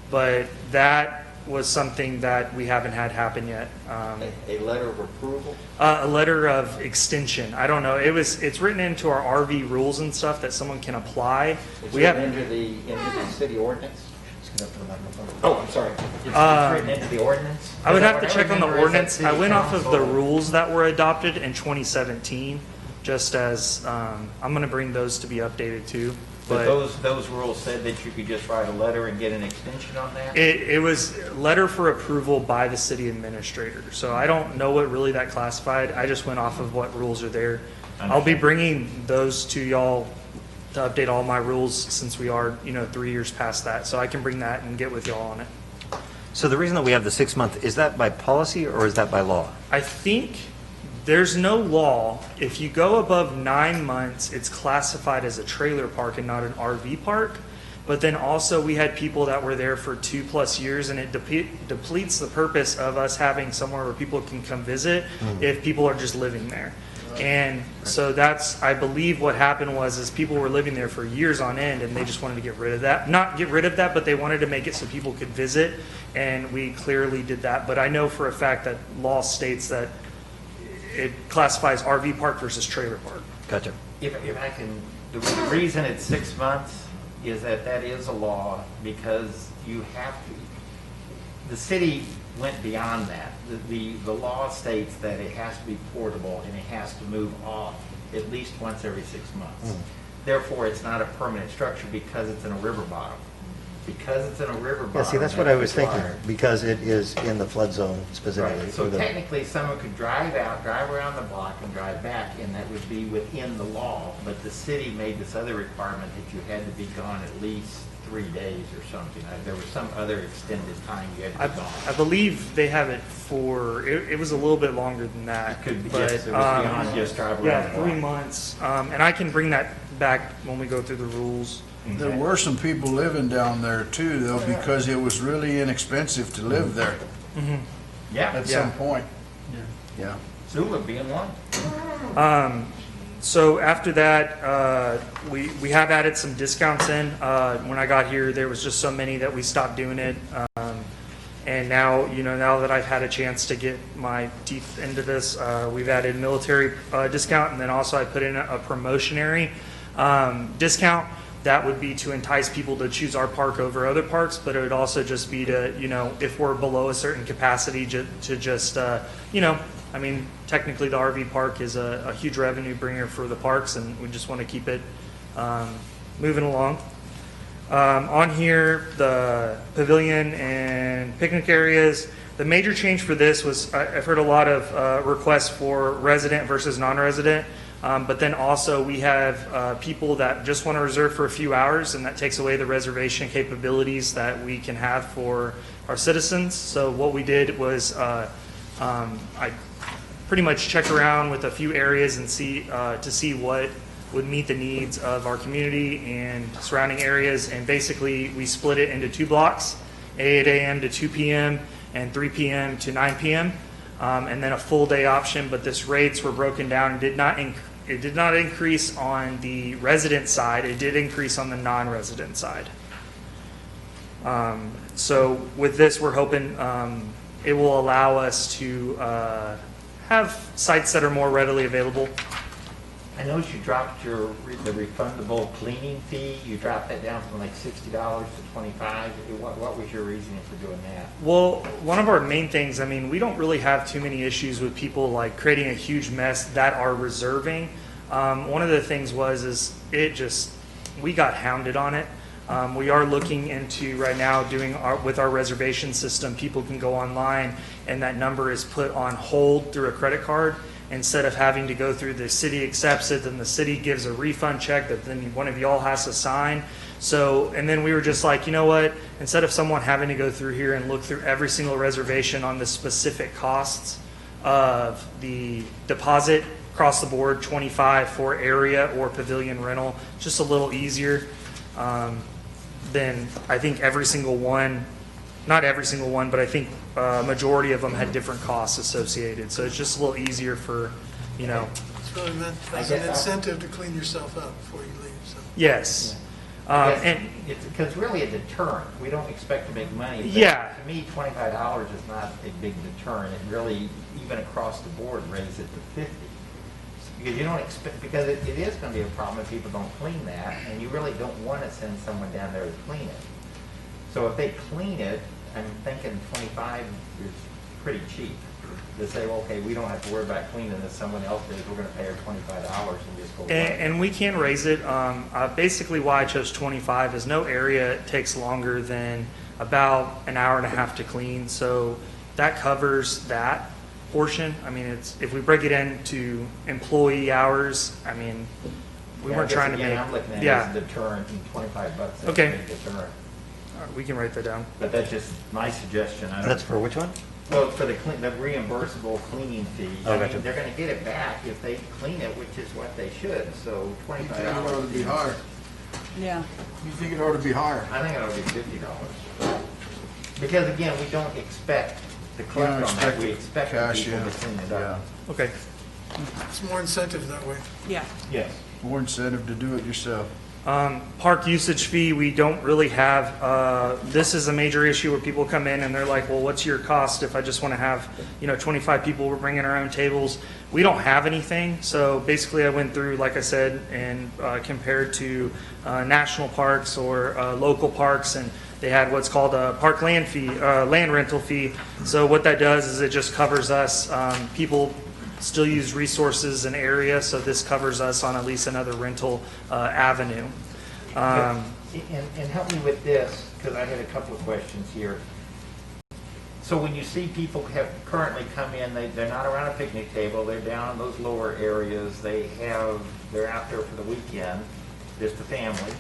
But that was something that we haven't had happen yet. A letter of approval? A letter of extension. I don't know. It's written into our RV rules and stuff that someone can apply. It's written into the city ordinance? Oh, I'm sorry. It's written into the ordinance? I would have to check on the ordinance. I went off of the rules that were adopted in 2017, just as, I'm going to bring those to be updated too. But those rules said that you could just write a letter and get an extension on that? It was letter for approval by the city administrator. So I don't know what really that classified. I just went off of what rules are there. I'll be bringing those to y'all to update all my rules since we are, 3 years past that. So I can bring that and get with y'all on it. So the reason that we have the 6 month, is that by policy or is that by law? I think there's no law. If you go above 9 months, it's classified as a trailer park and not an RV park. But then also we had people that were there for 2+ years, and it depletes the purpose of us having somewhere where people can come visit if people are just living there. And so that's, I believe what happened is people were living there for years on end, and they just wanted to get rid of that. Not get rid of that, but they wanted to make it so people could visit, and we clearly did that. But I know for a fact that law states that it classifies RV park versus trailer park. Gotcha. If I can, the reason it's 6 months is that is a law, because you have to, the city went beyond that. The law states that it has to be portable and it has to move off at least once every 6 months. Therefore, it's not a permanent structure because it's in a river bottom. Because it's in a river bottom. Yeah, see, that's what I was thinking, required. because it is in the flood zone specifically. Right, so for the- technically, someone could drive out, drive around the block and drive back, and that would be within the law. But the city made this other requirement that you had to be gone at least 3 days or something. There was some other extended time you had to be gone. I believe they have it for, it was a little bit longer than that. Could be, but, yes, it was beyond just drive around Yeah, the block. 3 months. And I can bring that back when we go through the rules. There were some people living down there too, though, because it was really inexpensive to live there Yeah, at Yeah. some point. Yeah. Zula being one. So after that, we have added some discounts in. When I got here, there was just so many that we stopped doing it. And now, now that I've had a chance to get my teeth into this, we've added military discount, and then also I put in a promotionary discount. That would be to entice people to choose our park over other parks, but it would also just be to, if we're below a certain capacity, to just, I mean, technically the RV park is a huge revenue bringer for the parks, and we just want to keep it moving along. On here, the pavilion and picnic areas, the major change for this was, I've heard a lot of requests for resident versus non-resident. But then also we have people that just want to reserve for a few hours, and that takes away the reservation capabilities that we can have for our citizens. So what we did was I pretty much check around with a few areas and see what would meet the needs of our community and surrounding areas. And basically we split it into 2 blocks, 8 a.m. to 2 p.m. and 3 p.m. to 9 p.m. And then a full day option, but this rates were broken down and it did not increase on the resident side. It did increase on the non-resident side. So with this, we're hoping it will allow us to have sites that are more readily available. I noticed you dropped the refundable cleaning fee. You dropped that down from like $60 to $25. What was your reasoning for doing that? Well, one of our main things, I mean, we don't really have too many issues with people like creating a huge mess that are reserving. One of the things we got hounded on it. We are looking into right now doing with our reservation system, people can go online and that number is put on hold through a credit card. Instead of having to go through the city accepts it, then the city gives a refund check that then one of y'all has to sign. So, and then we were just like, you know what, instead of someone having to go through here and look through every single reservation on the specific costs of the deposit across the board, 25 for area or pavilion rental, just a little easier. Then I think every single one, not every single one, but I think majority of them had different costs associated. So it's just a little easier for, It's really meant as an incentive to clean yourself up before you leave, so. Yes. Yes, And it's because really a deterrent. We don't expect to make money. But Yeah. To me, $25 is not a big deterrent. It really, even across the board, raised it to 50. Because you don't expect, because it is going to be a problem if people don't clean that, and you really don't want to send someone down there to clean it. So if they clean it, I'm thinking 25 is pretty cheap. To say, well, okay, we don't have to worry about cleaning this, someone else does, we're going to pay her $25 and just go. And we can raise it. Basically why I chose 25 is no area takes longer than about an hour and a half to clean. So that covers that portion. I mean, if we break it into employee hours, I mean, we weren't trying to make. I'm looking at it Yeah. as a deterrent, and $25 is Okay. a big deterrent. We can write that down. But that's just my suggestion. I don't- That's for which one? Well, for the reimbursable cleaning fee. Oh, I gotcha. mean, they're gonna get it back if they clean it, which is what they should, so You think it $25. ought to be higher? Yeah. You think it ought to be higher? I think it ought to be $50. Because again, we don't expect to collect on that, expect we to expect the cash people in. to clean it up. Okay. It's more incentive that way. Yeah. Yes. More incentive to do it yourself. Park usage fee, we don't really have. This is a major issue where people come in and they're like, well, what's your cost if I just want to have, 25 people, we're bringing our own tables. We don't have anything. So basically I went through, like I said, and compared to national parks or local parks, and they had what's called a park land fee, land rental fee. So what that does is it just covers us. People still use resources and area, so this covers us on at least another rental avenue. And help me with this, because I had a couple of questions here. So when you see people have currently come in, they're not around a picnic table, they're down in those lower areas, they're out there for the weekend, just a family.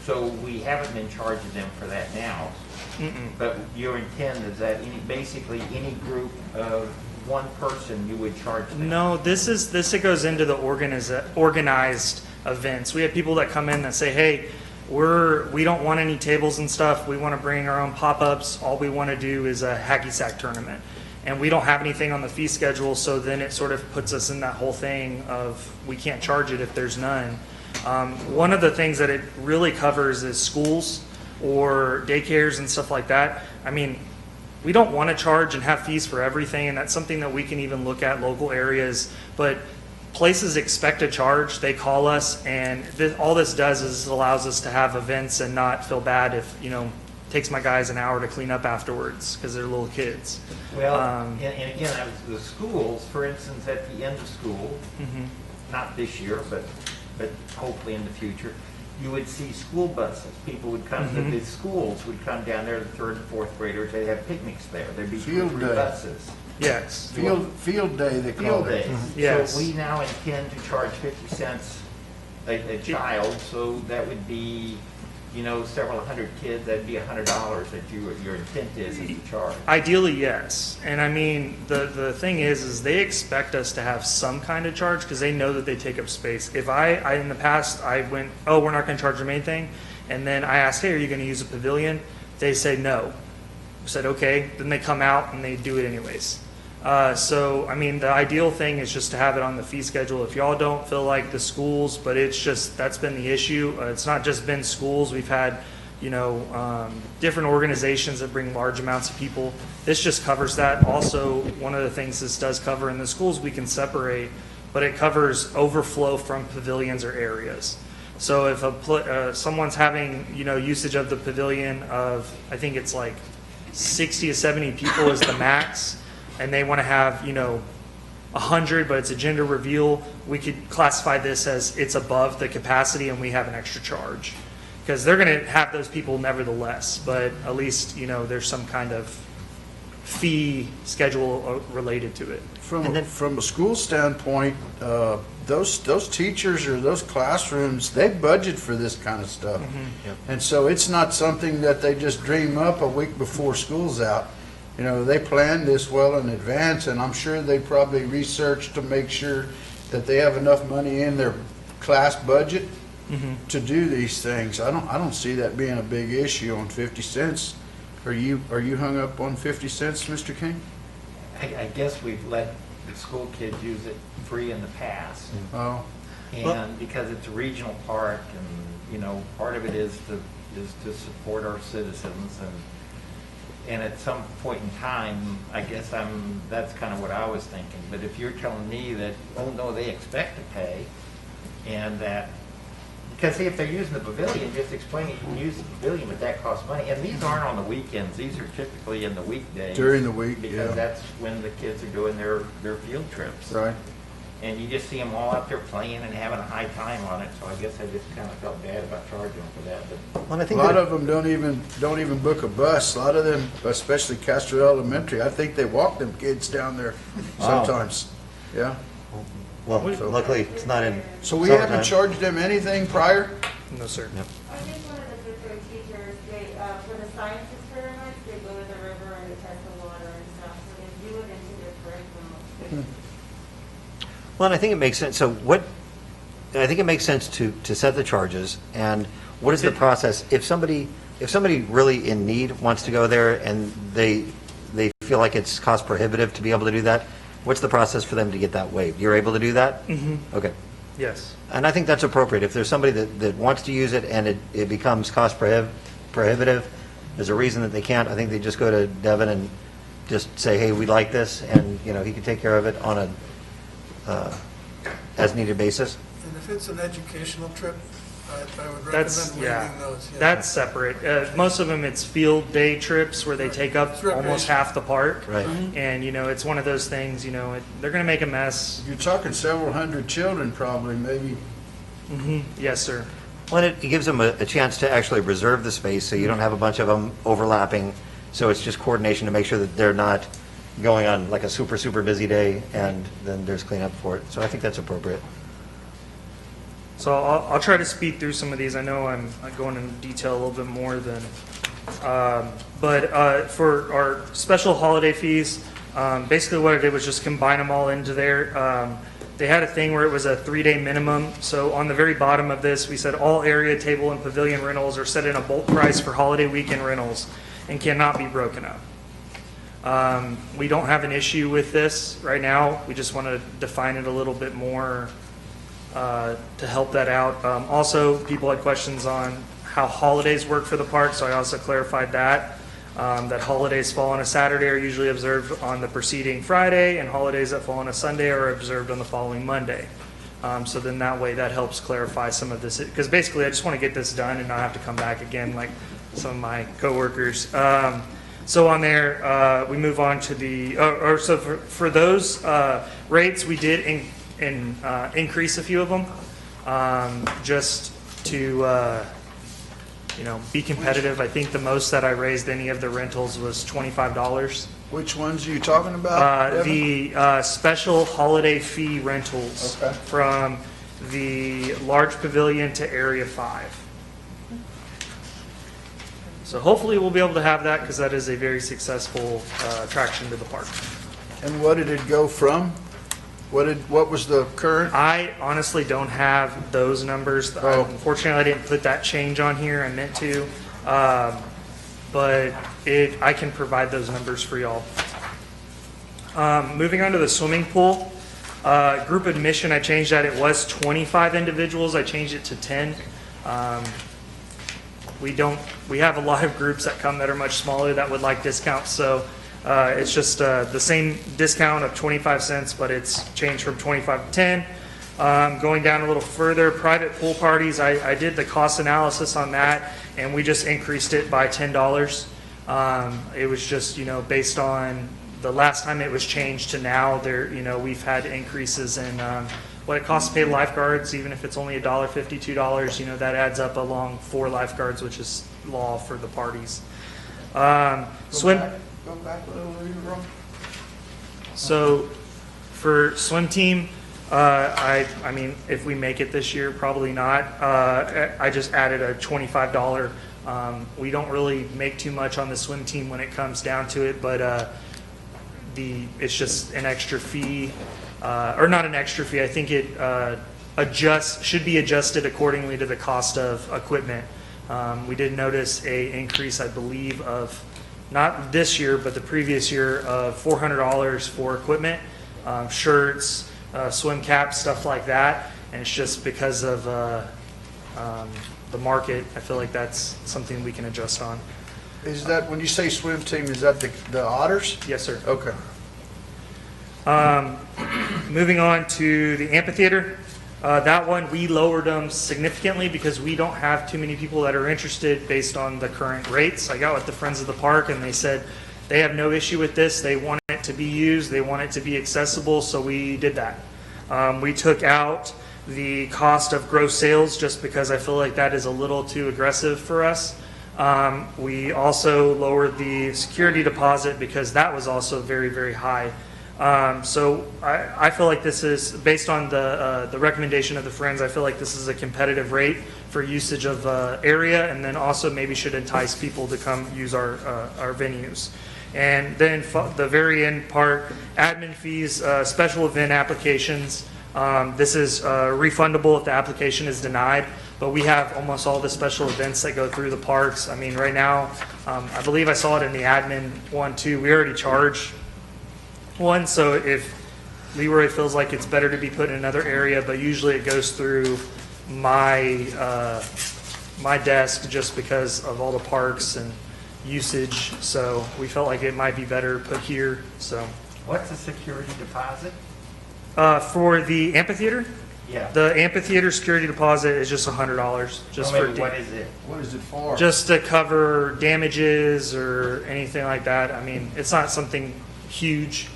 So we haven't been charging them for that now. But your intent is that basically any group of one person you would charge them? No, it goes into the organized events. We have people that come in that say, hey, we don't want any tables and stuff. We want to bring our own pop-ups. All we want to do is a hacky sack tournament. And we don't have anything on the fee schedule, so then it sort of puts us in that whole thing of we can't charge it if there's none. One of the things that it really covers is schools or daycares and stuff like that. I mean, we don't want to charge and have fees for everything, and that's something that we can even look at local areas. But places expect a charge. They call us, and all this does is allows us to have events and not feel bad if, it takes my guys an hour to clean up afterwards because they're little kids. Well, and again, the schools, for instance, at the end of school, not this year, but hopefully in the future, you would see school buses. People would come to the schools, would come down there, the 3rd and 4th graders, they'd have picnics there. There'd be 2 or 3 buses. Yes. Field day, they call Field it. days. Yes. So we now intend to charge 50 cents a child, so that would be, several hundred kids, that'd be $100 that your intent is to charge. Ideally, yes. And I mean, the thing is they expect us to have some kind of charge because they know that they take up space. If I in the past, I went, oh, we're not going to charge them anything. And then I asked, hey, are you going to use a pavilion? They say no. I said, okay. Then they come out and they do it anyways. So, I mean, the ideal thing is just to have it on the fee schedule. If y'all don't feel like the schools, but it's just, that's been the issue. It's not just been schools. We've had, different organizations that bring large amounts of people. This just covers that. Also, one of the things this does cover in the schools, we can separate, but it covers overflow from pavilions or areas. So if someone's having, usage of the pavilion of, I think it's like 60 to 70 people is the max, and they want to have, 100, but it's a gender reveal, we could classify this as it's above the capacity and we have an extra charge. Because they're going to have those people nevertheless, but at least, there's some kind of fee schedule related to it. From a school standpoint, those teachers or those classrooms, they budget for this kind of stuff. And so it's not something that they just dream up a week before school's out. They plan this well in advance, and I'm sure they probably research to make sure that they have enough money in their class budget to do these things. I don't see that being a big issue on 50 cents. Are you hung up on 50 cents, Mr. King? I guess we've let the school kids use it free in the past. Oh. And because it's a regional park, and, part of it is to support our citizens, and at some point in time, I guess that's kind of what I was thinking. But if you're telling me that, oh no, they expect to pay, and that, because see, if they're using the pavilion, just explain you can use the pavilion, but that costs money. And these aren't on the weekends, these are typically in the weekdays. During the week, because yeah. that's when the kids are doing their field trips. Right. And you just see them all out there playing and having a high time on it, so I guess I just kind of felt bad about charging them for that. But Well, I A think lot that- of them don't even book a bus. A lot of them, especially Castro Elementary, I think they walk them kids down there sometimes. Yeah. Well, luckily, it's not in So we summertime. haven't charged them anything prior? No, sir. Yep. I think one of the different teachers, for the science experiments, they go to the river and they test the water and stuff, so they do it into their curriculum. Well, and I think it makes sense. So I think it makes sense to set the charges. And what is the process if somebody really in need wants to go there and they feel like it's cost prohibitive to be able to do that? What's the process for them to get that waived? You're able to do that? Mm-hmm. Okay. Yes. And I think that's appropriate. If there's somebody that wants to use it and it becomes cost prohibitive, there's a reason that they can't, I think they just go to Devin and just say, hey, we like this, and he can take care of it on a as needed basis. And if it's an educational trip, I would That's, recommend yeah, waiving those. Yeah. that's separate. Most of them, it's field day trips where they take up It's almost recreation. half the park. Right. And, you know, it's one of those things, you know, they're going to make a mess. You're talking several hundred children probably, maybe. Yes, sir. Well, and it gives them a chance to actually reserve the space, so you don't have a bunch of them overlapping. So it's just coordination to make sure that they're not going on like a super, super busy day, and then there's cleanup for it. So I think that's appropriate. So I'll try to speed through some of these. I know I'm going into detail a little bit more than, but for our special holiday fees, basically what I did was just combine them all into there. They had a thing where it was a 3-day minimum. So on the very bottom of this, we said all area, table, and pavilion rentals are set in a bulk price for holiday weekend rentals and cannot be broken up. We don't have an issue with this right now. We just want to define it a little bit more to help that out. Also, people had questions on how holidays work for the park, so I also clarified that. That holidays fall on a Saturday are usually observed on the preceding Friday, and holidays that fall on a Sunday are observed on the following Monday. So then that way, that helps clarify some of this, because basically I just want to get this done and not have to come back again like some of my coworkers. So on there, we move on to the, so for those rates, we did increase a few of them, just to, you know, be competitive. I think the most that I raised any of the rentals was $25. Which ones are you talking about? Devin? The special holiday fee rentals Okay. from the large pavilion to Area 5. So hopefully we'll be able to have that because that is a very successful attraction to the park. And what did it go from? What was the current? I honestly don't have those numbers. Oh. Unfortunately, I didn't put that change on here. I meant to. But I can provide those numbers for y'all. Moving on to the swimming pool. Group admission, I changed that. It was 25 individuals. I changed it to 10. We have a lot of groups that come that are much smaller that would like discounts. So it's just the same discount of 25 cents, but it's changed from 25 to 10. Going down a little further, private pool parties, I did the cost analysis on that, and we just increased it by $10. It was just, you know, based on the last time it was changed to now, there, you know, we've had increases in what it costs to pay lifeguards, even if it's only $1.50, $2, you know, that adds up along 4 lifeguards, which is law for the parties. Swim. Go back a little, Ron. So for swim team, I mean, if we make it this year, probably not. I just added a $25. We don't really make too much on the swim team when it comes down to it, but it's just an extra fee, or not an extra fee. I think it should be adjusted accordingly to the cost of equipment. We did notice a increase, I believe, of not this year, but the previous year, of $400 for equipment, shirts, swim caps, stuff like that. And it's just because of the market. I feel like that's something we can adjust on. Is that, when you say swim team, is that the Otters? Yes, sir. Okay. Moving on to the amphitheater. That one, we lowered them significantly because we don't have too many people that are interested based on the current rates. I got with the Friends of the Park and they said they have no issue with this. They want it to be used. They want it to be accessible, so we did that. We took out the cost of gross sales just because I feel like that is a little too aggressive for us. We also lowered the security deposit because that was also very, very high. So I feel like this is, based on the recommendation of the Friends, I feel like this is a competitive rate for usage of area, and then also maybe should entice people to come use our venues. And then the very end part, admin fees, special event applications. This is refundable if the application is denied, but we have almost all the special events that go through the parks. I mean, right now, I believe I saw it in the admin one too. We already charge one, so if Leroy feels like it's better to be put in another area, but usually it goes through my my desk just because of all the parks and usage. So we felt like it might be better put here. So What's the security deposit? for the amphitheater, Yeah. The amphitheater security deposit is just $100, just Well, for, maybe what is it? What is it for? just to cover damages or anything like that. I mean, it's not something huge.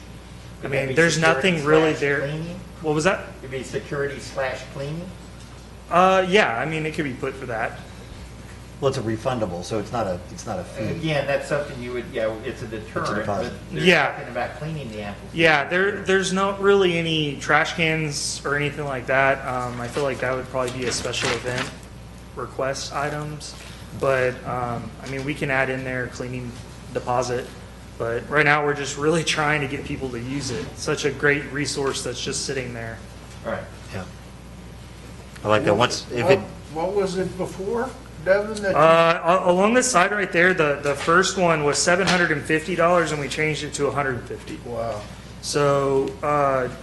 I Could that mean, be there's nothing security really slash there. cleaning? What was that? Could be security / cleaning? Yeah, I mean, it could be put for that. Well, it's a refundable, so it's not a fee. Again, that's something you would, yeah, it's a deterrent, deposit. but they're Yeah. talking about cleaning the amphitheater. Yeah, there's not really any trash cans or anything like that. I feel like that would probably be a special event request items. But, I mean, we can add in there cleaning deposit. But right now, we're just really trying to get people to use it. Such a great resource that's just sitting there. Right. Yeah. I like that. Once, if it, What was it before, Devin? That Along the side right there, the first one was $750 and we changed it to $150. wow. So,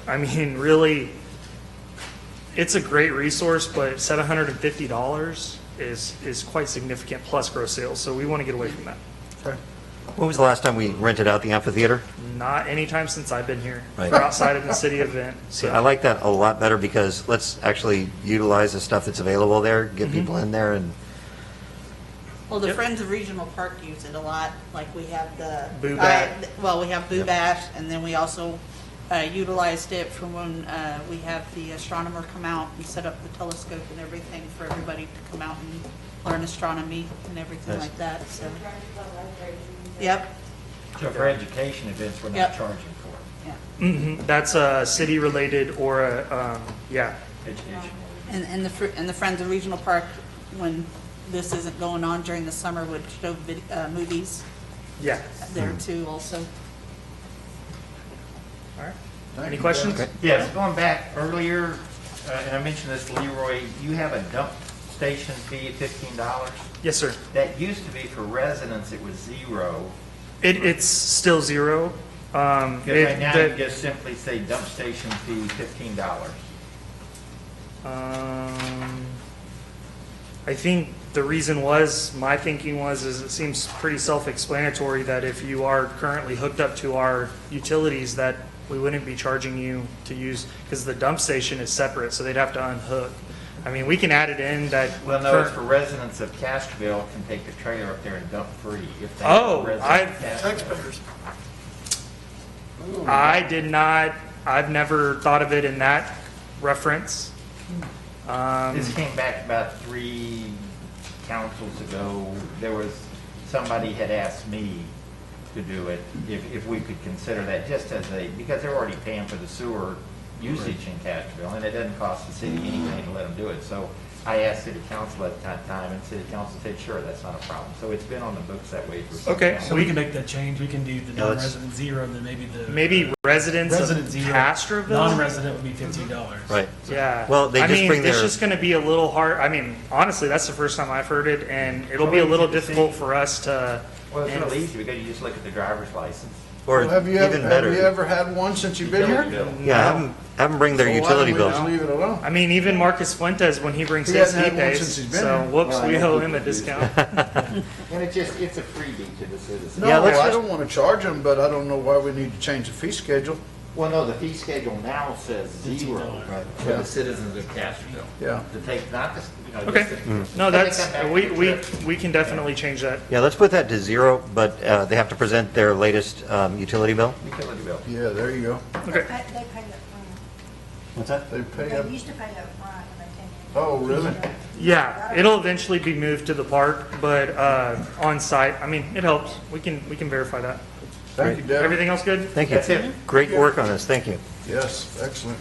I mean, really, it's a great resource, but $750 is quite significant plus gross sales. So we want to get away from that. when was the last time we rented out the amphitheater? Not anytime since I've been here, Right. or outside of the city event. See, So I like that a lot better because let's actually utilize the stuff that's available there, get people in there and, Well, the Yep. Friends of Regional Park use it a lot, like we have the. Boo Bash. Well, we have Boo Bash, and then we also utilized it for when we have the astronomer come out and set up the telescope and everything for everybody to come out and learn astronomy and everything Nice. like that, so. Yep, So for education events, we're not Yep. charging for yeah. that's a city-related or a, yeah. education. And the Friends of Regional Park, when this isn't going on during the summer, would show movies Yeah. there too also. All right. Thank Any you, questions? Devin. Yes, going back earlier, and I mentioned this, Leroy, you have a dump station fee of $15. Yes, sir. That used to be for residents, it was $0. It's still zero. Because It- right now, the- you just simply say dump station fee $15. I think the reason was, my thinking was, is it seems pretty self-explanatory that if you are currently hooked up to our utilities, that we wouldn't be charging you to use, because the dump station is separate, so they'd have to unhook. I mean, we can add it in that. Well, no, it's for residents of Castroville can take the trailer up there and dump free if they Oh, are residents of Castroville. Taxpayers. I did not, I've never thought of it in that reference. This came back about 3 councils ago. There was, somebody had asked me to do it, if we could consider that just as a, because they're already paying for the sewer usage in Castroville, and it doesn't cost the city anything to let them do it. So I asked city council at that time, and city council said, sure, that's not a problem. So it's been on the books that way for some Okay, time. So we can make that change, we can do the Yeah, let's- non-resident zero, and then maybe the. Maybe residents of Resident zero. Castroville? Non-resident would be $15. right. Yeah. Well, they I just mean, bring it's their- just going to be a little hard. I mean, honestly, that's the first time I've heard it, and it'll be a little difficult for us to. Well, it's really easy, because you just look at the driver's license. Or Well, have you even ever better. had one since you've been here? Utility bill. Yeah, have them bring their Well, why utility don't we just bills. leave it alone? I mean, even Marcus Fuentes, when he brings He his, hasn't he had one pays. since he's been So, here. whoops, Well, I we know owe him a people do. discount. And it's a freebie to the citizens. No, Yeah, let's I just- don't want to charge them, but I don't know why we need to change the fee schedule. Well, no, the fee schedule now says $0 for Yeah. the citizens of Castroville. Yeah. To take, not the, Okay. No, Let me that's, come back we, to we, the- we can definitely change that. Yeah, let's put that to zero, but they have to present their latest utility bill. utility bill. Yeah, there you go. They Okay. pay up front. What's that? They pay up. They used to pay up front when they came in. Oh, really? Yeah, it'll eventually be moved to the park, but, on site, I mean, it helps. We can verify that. Thank you, Devin. Everything else good? Thank you. That's it. Great work on this, thank you. Yes, excellent.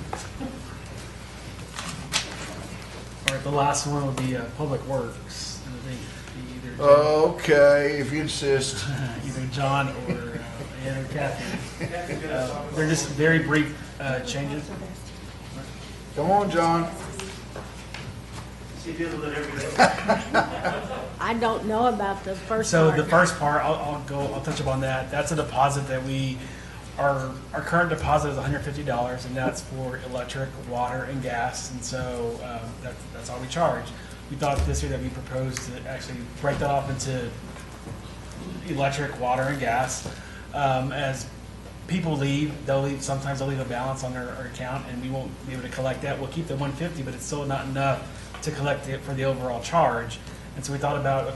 All right, the last one will be Public Works. And I think either Okay, if you insist. either John or Ann or Kathy. They're just very brief changes. Come on, John. I don't know about the first So part. the first part, I'll touch upon that. That's a deposit that our current deposit is $150, and that's for electric, water, and gas. And so that's all we charge. We thought this year that we proposed to actually break that off into electric, water, and gas as people leave, sometimes they'll leave a balance on their account, and we won't be able to collect that. We'll keep the 150, but it's still not enough to collect it for the overall charge. And so we thought about,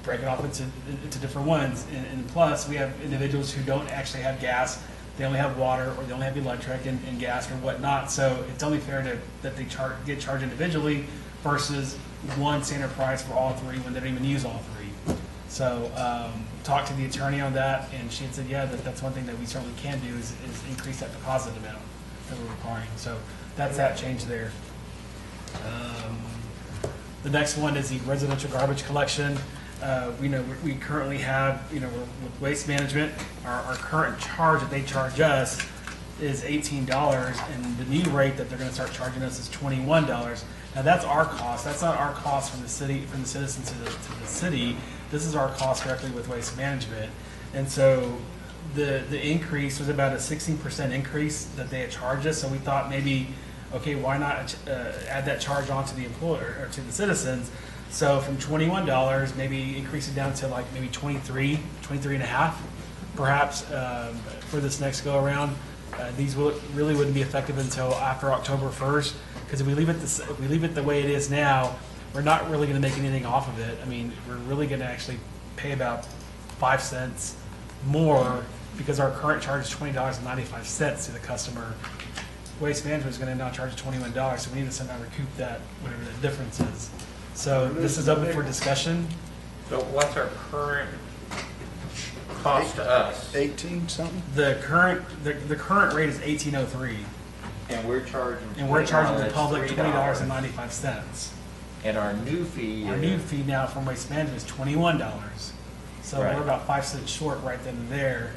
break it off into different ones. And plus, we have individuals who don't actually have gas, they only have water, or they only have electric and gas or whatnot. So it's only fair that they get charged individually versus one standard price for all three when they don't even use all three. So talked to the attorney on that, and she had said, yeah, that's one thing that we certainly can do is increase that deposit amount that we're requiring. So that's that change there. The next one is the residential garbage collection. We currently have, with Waste Management, our current charge that they charge us is $18, and the new rate that they're going to start charging us is $21. Now that's our cost. That's not our cost from the city, from the citizens to the city. This is our cost directly with Waste Management, and so the increase was about a 16% increase that they had charged us. So we thought maybe, okay, why not add that charge on to the employer or to the citizens? So from $21, maybe increase it down to like maybe 23 and a half, perhaps, for this next go around. These really wouldn't be effective until after October 1st, because if we leave it the way it is now, we're not really going to make anything off of it. I mean, we're really going to actually pay about 5 cents more because our current charge is $20.95 to the customer. Waste Management is going to now charge $21, so we need to somehow recoup that, whatever the difference is. So this is open for discussion. So what's our current cost to us? 18 something? The current rate is $18.03, And we're charging. and we're charging the that's public $3. $20.95. And our new fee Our is. new fee now from Waste Management is $21. So Right. we're about 5 cents short right then and there.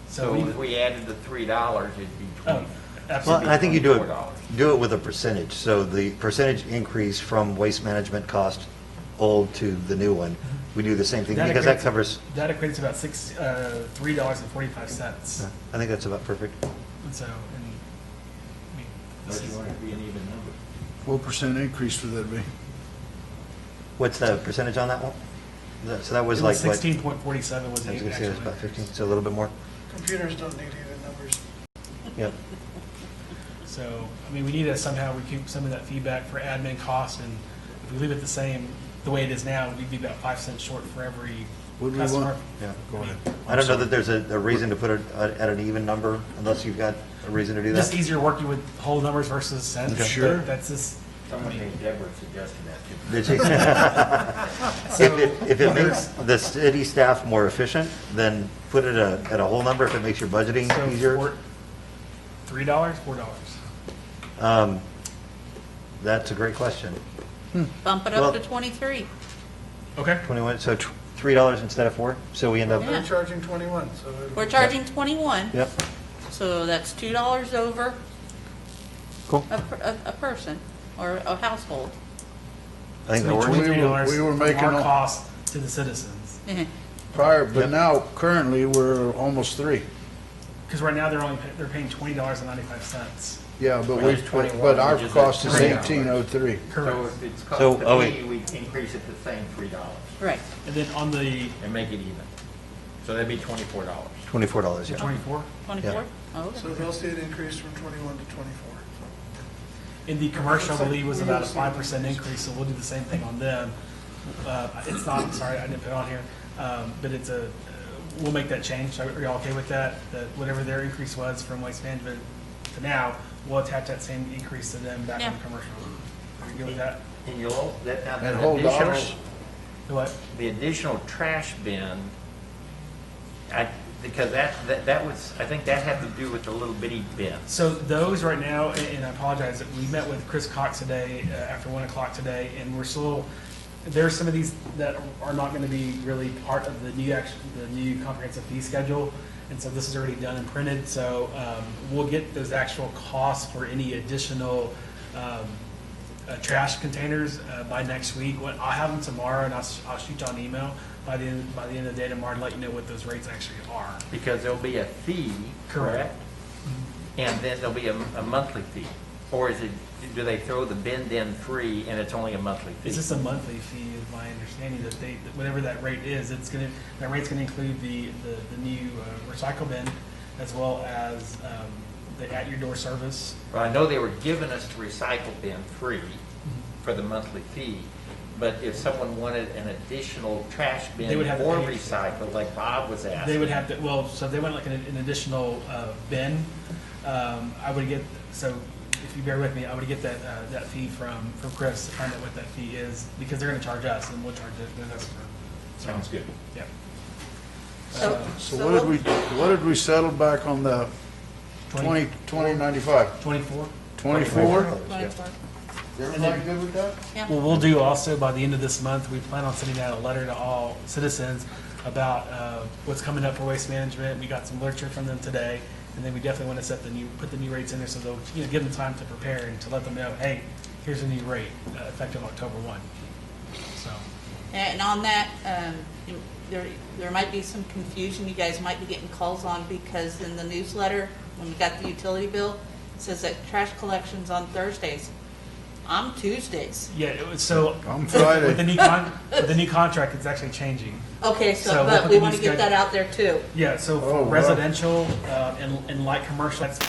So we, if we added the $3, it'd be oh, 20. absolutely. Well, I think you do $24. it with a percentage. So the percentage increase from Waste Management cost old to the new one, we do the same thing, because that covers, That equates to about $3.45. I think that's about perfect. And so, But you want it to be an even number. What percent increase would that be? What's the percentage on that one? So that was like what? 16.47 was I the was gonna say it was actual about increase. 15, so a little bit more. Computers don't need even numbers. Yep. So, I mean, we need to somehow recoup some of that feedback for admin costs, and if we leave it the way it is now, we'd be about 5 cents short for every Would we customer. want? Yeah. Go ahead. I don't know that there's a reason to put it at an even number, unless you've got a reason to do Just that. easier working with whole numbers versus cents. Okay. Sure. That's just, Someone named Deborah suggested that too. Did you? If it makes the city staff more efficient, then put it at a whole number if it makes your budgeting so easier. $3, $4. That's a great question. Bump it Well- up to 23. Okay. 21, so $3 instead of 4, so we end up, Yeah. We're charging 21, so. We're charging 21, yep, so that's $2 over cool. a person or a household. I think that So works. $23 We were from making our all- cost to the citizens. Prior, but now currently we're almost 3. Because right now they're paying $20.95. Yeah, but Well, it's 21, but our which is cost is $3. 18.03. Correct. So if it's cost So- to oh, me, wait. we increase it the same $3 Right. And then on the and make it even. So that'd be $24. $24, yeah. 24, 24? Oh, So they'll see an increase from 21 to 24. in the commercial, I believe, was about a 5% increase, so we'll do the same thing on them. It's not, sorry, I didn't put it on here, but we'll make that change. Are you all okay with that? That whatever their increase was from Waste Management to now, we'll attach that same increase to them back on the commercial. Are you good with that? And you'll, that, now And the whole additional, dollars? What? the additional trash bin, because that was, I think that had to do with the little bitty bin. So those right now, and I apologize, we met with Chris Cox today, after 1 o'clock today, and we're still, there's some of these that are not going to be really part of the new comprehensive fee schedule. And so this is already done and printed, so we'll get those actual costs for any additional trash containers by next week. I'll have them tomorrow, and I'll shoot you an email by the end of the day tomorrow to let you know what those rates actually are. Because there'll be a fee, correct? And then there'll be a monthly fee. Or is it, do they throw the bin in free and it's only a monthly fee? It's just a monthly fee, is my understanding, that whatever that rate is, that rate's gonna include the new recycle bin, as well as the at-your-door service. Well, I know they were giving us the recycle bin free for the monthly fee, but if someone wanted an additional trash bin They would have to or pay. recycle, like Bob was asking. They would have to, well, so if they want like an additional bin, I would get, so if you bear with me, I would get that fee from Chris to find out what that fee is, because they're gonna charge us, and we'll charge the customer. So, Sounds good. yeah. So What did we settle back on the 2095? 24? 24? 24. Everybody good with that? Yeah. Well, we'll do also, by the end of this month, we plan on sending out a letter to all citizens about what's coming up for waste management. We got some literature from them today, and then we definitely want to put the new rates in there so they'll, give them time to prepare and to let them know, hey, here's a new rate effective October 1. So, And on that, there might be some confusion you guys might be getting calls on, because in the newsletter, when we got the utility bill, it says that trash collection's on Thursdays. I'm Tuesdays. yeah, so On Friday. with the new contract, it's actually changing. Okay, So so, we'll but put we the want to new get that out there too. Yeah, so Oh, for wow. residential and light commercial, that's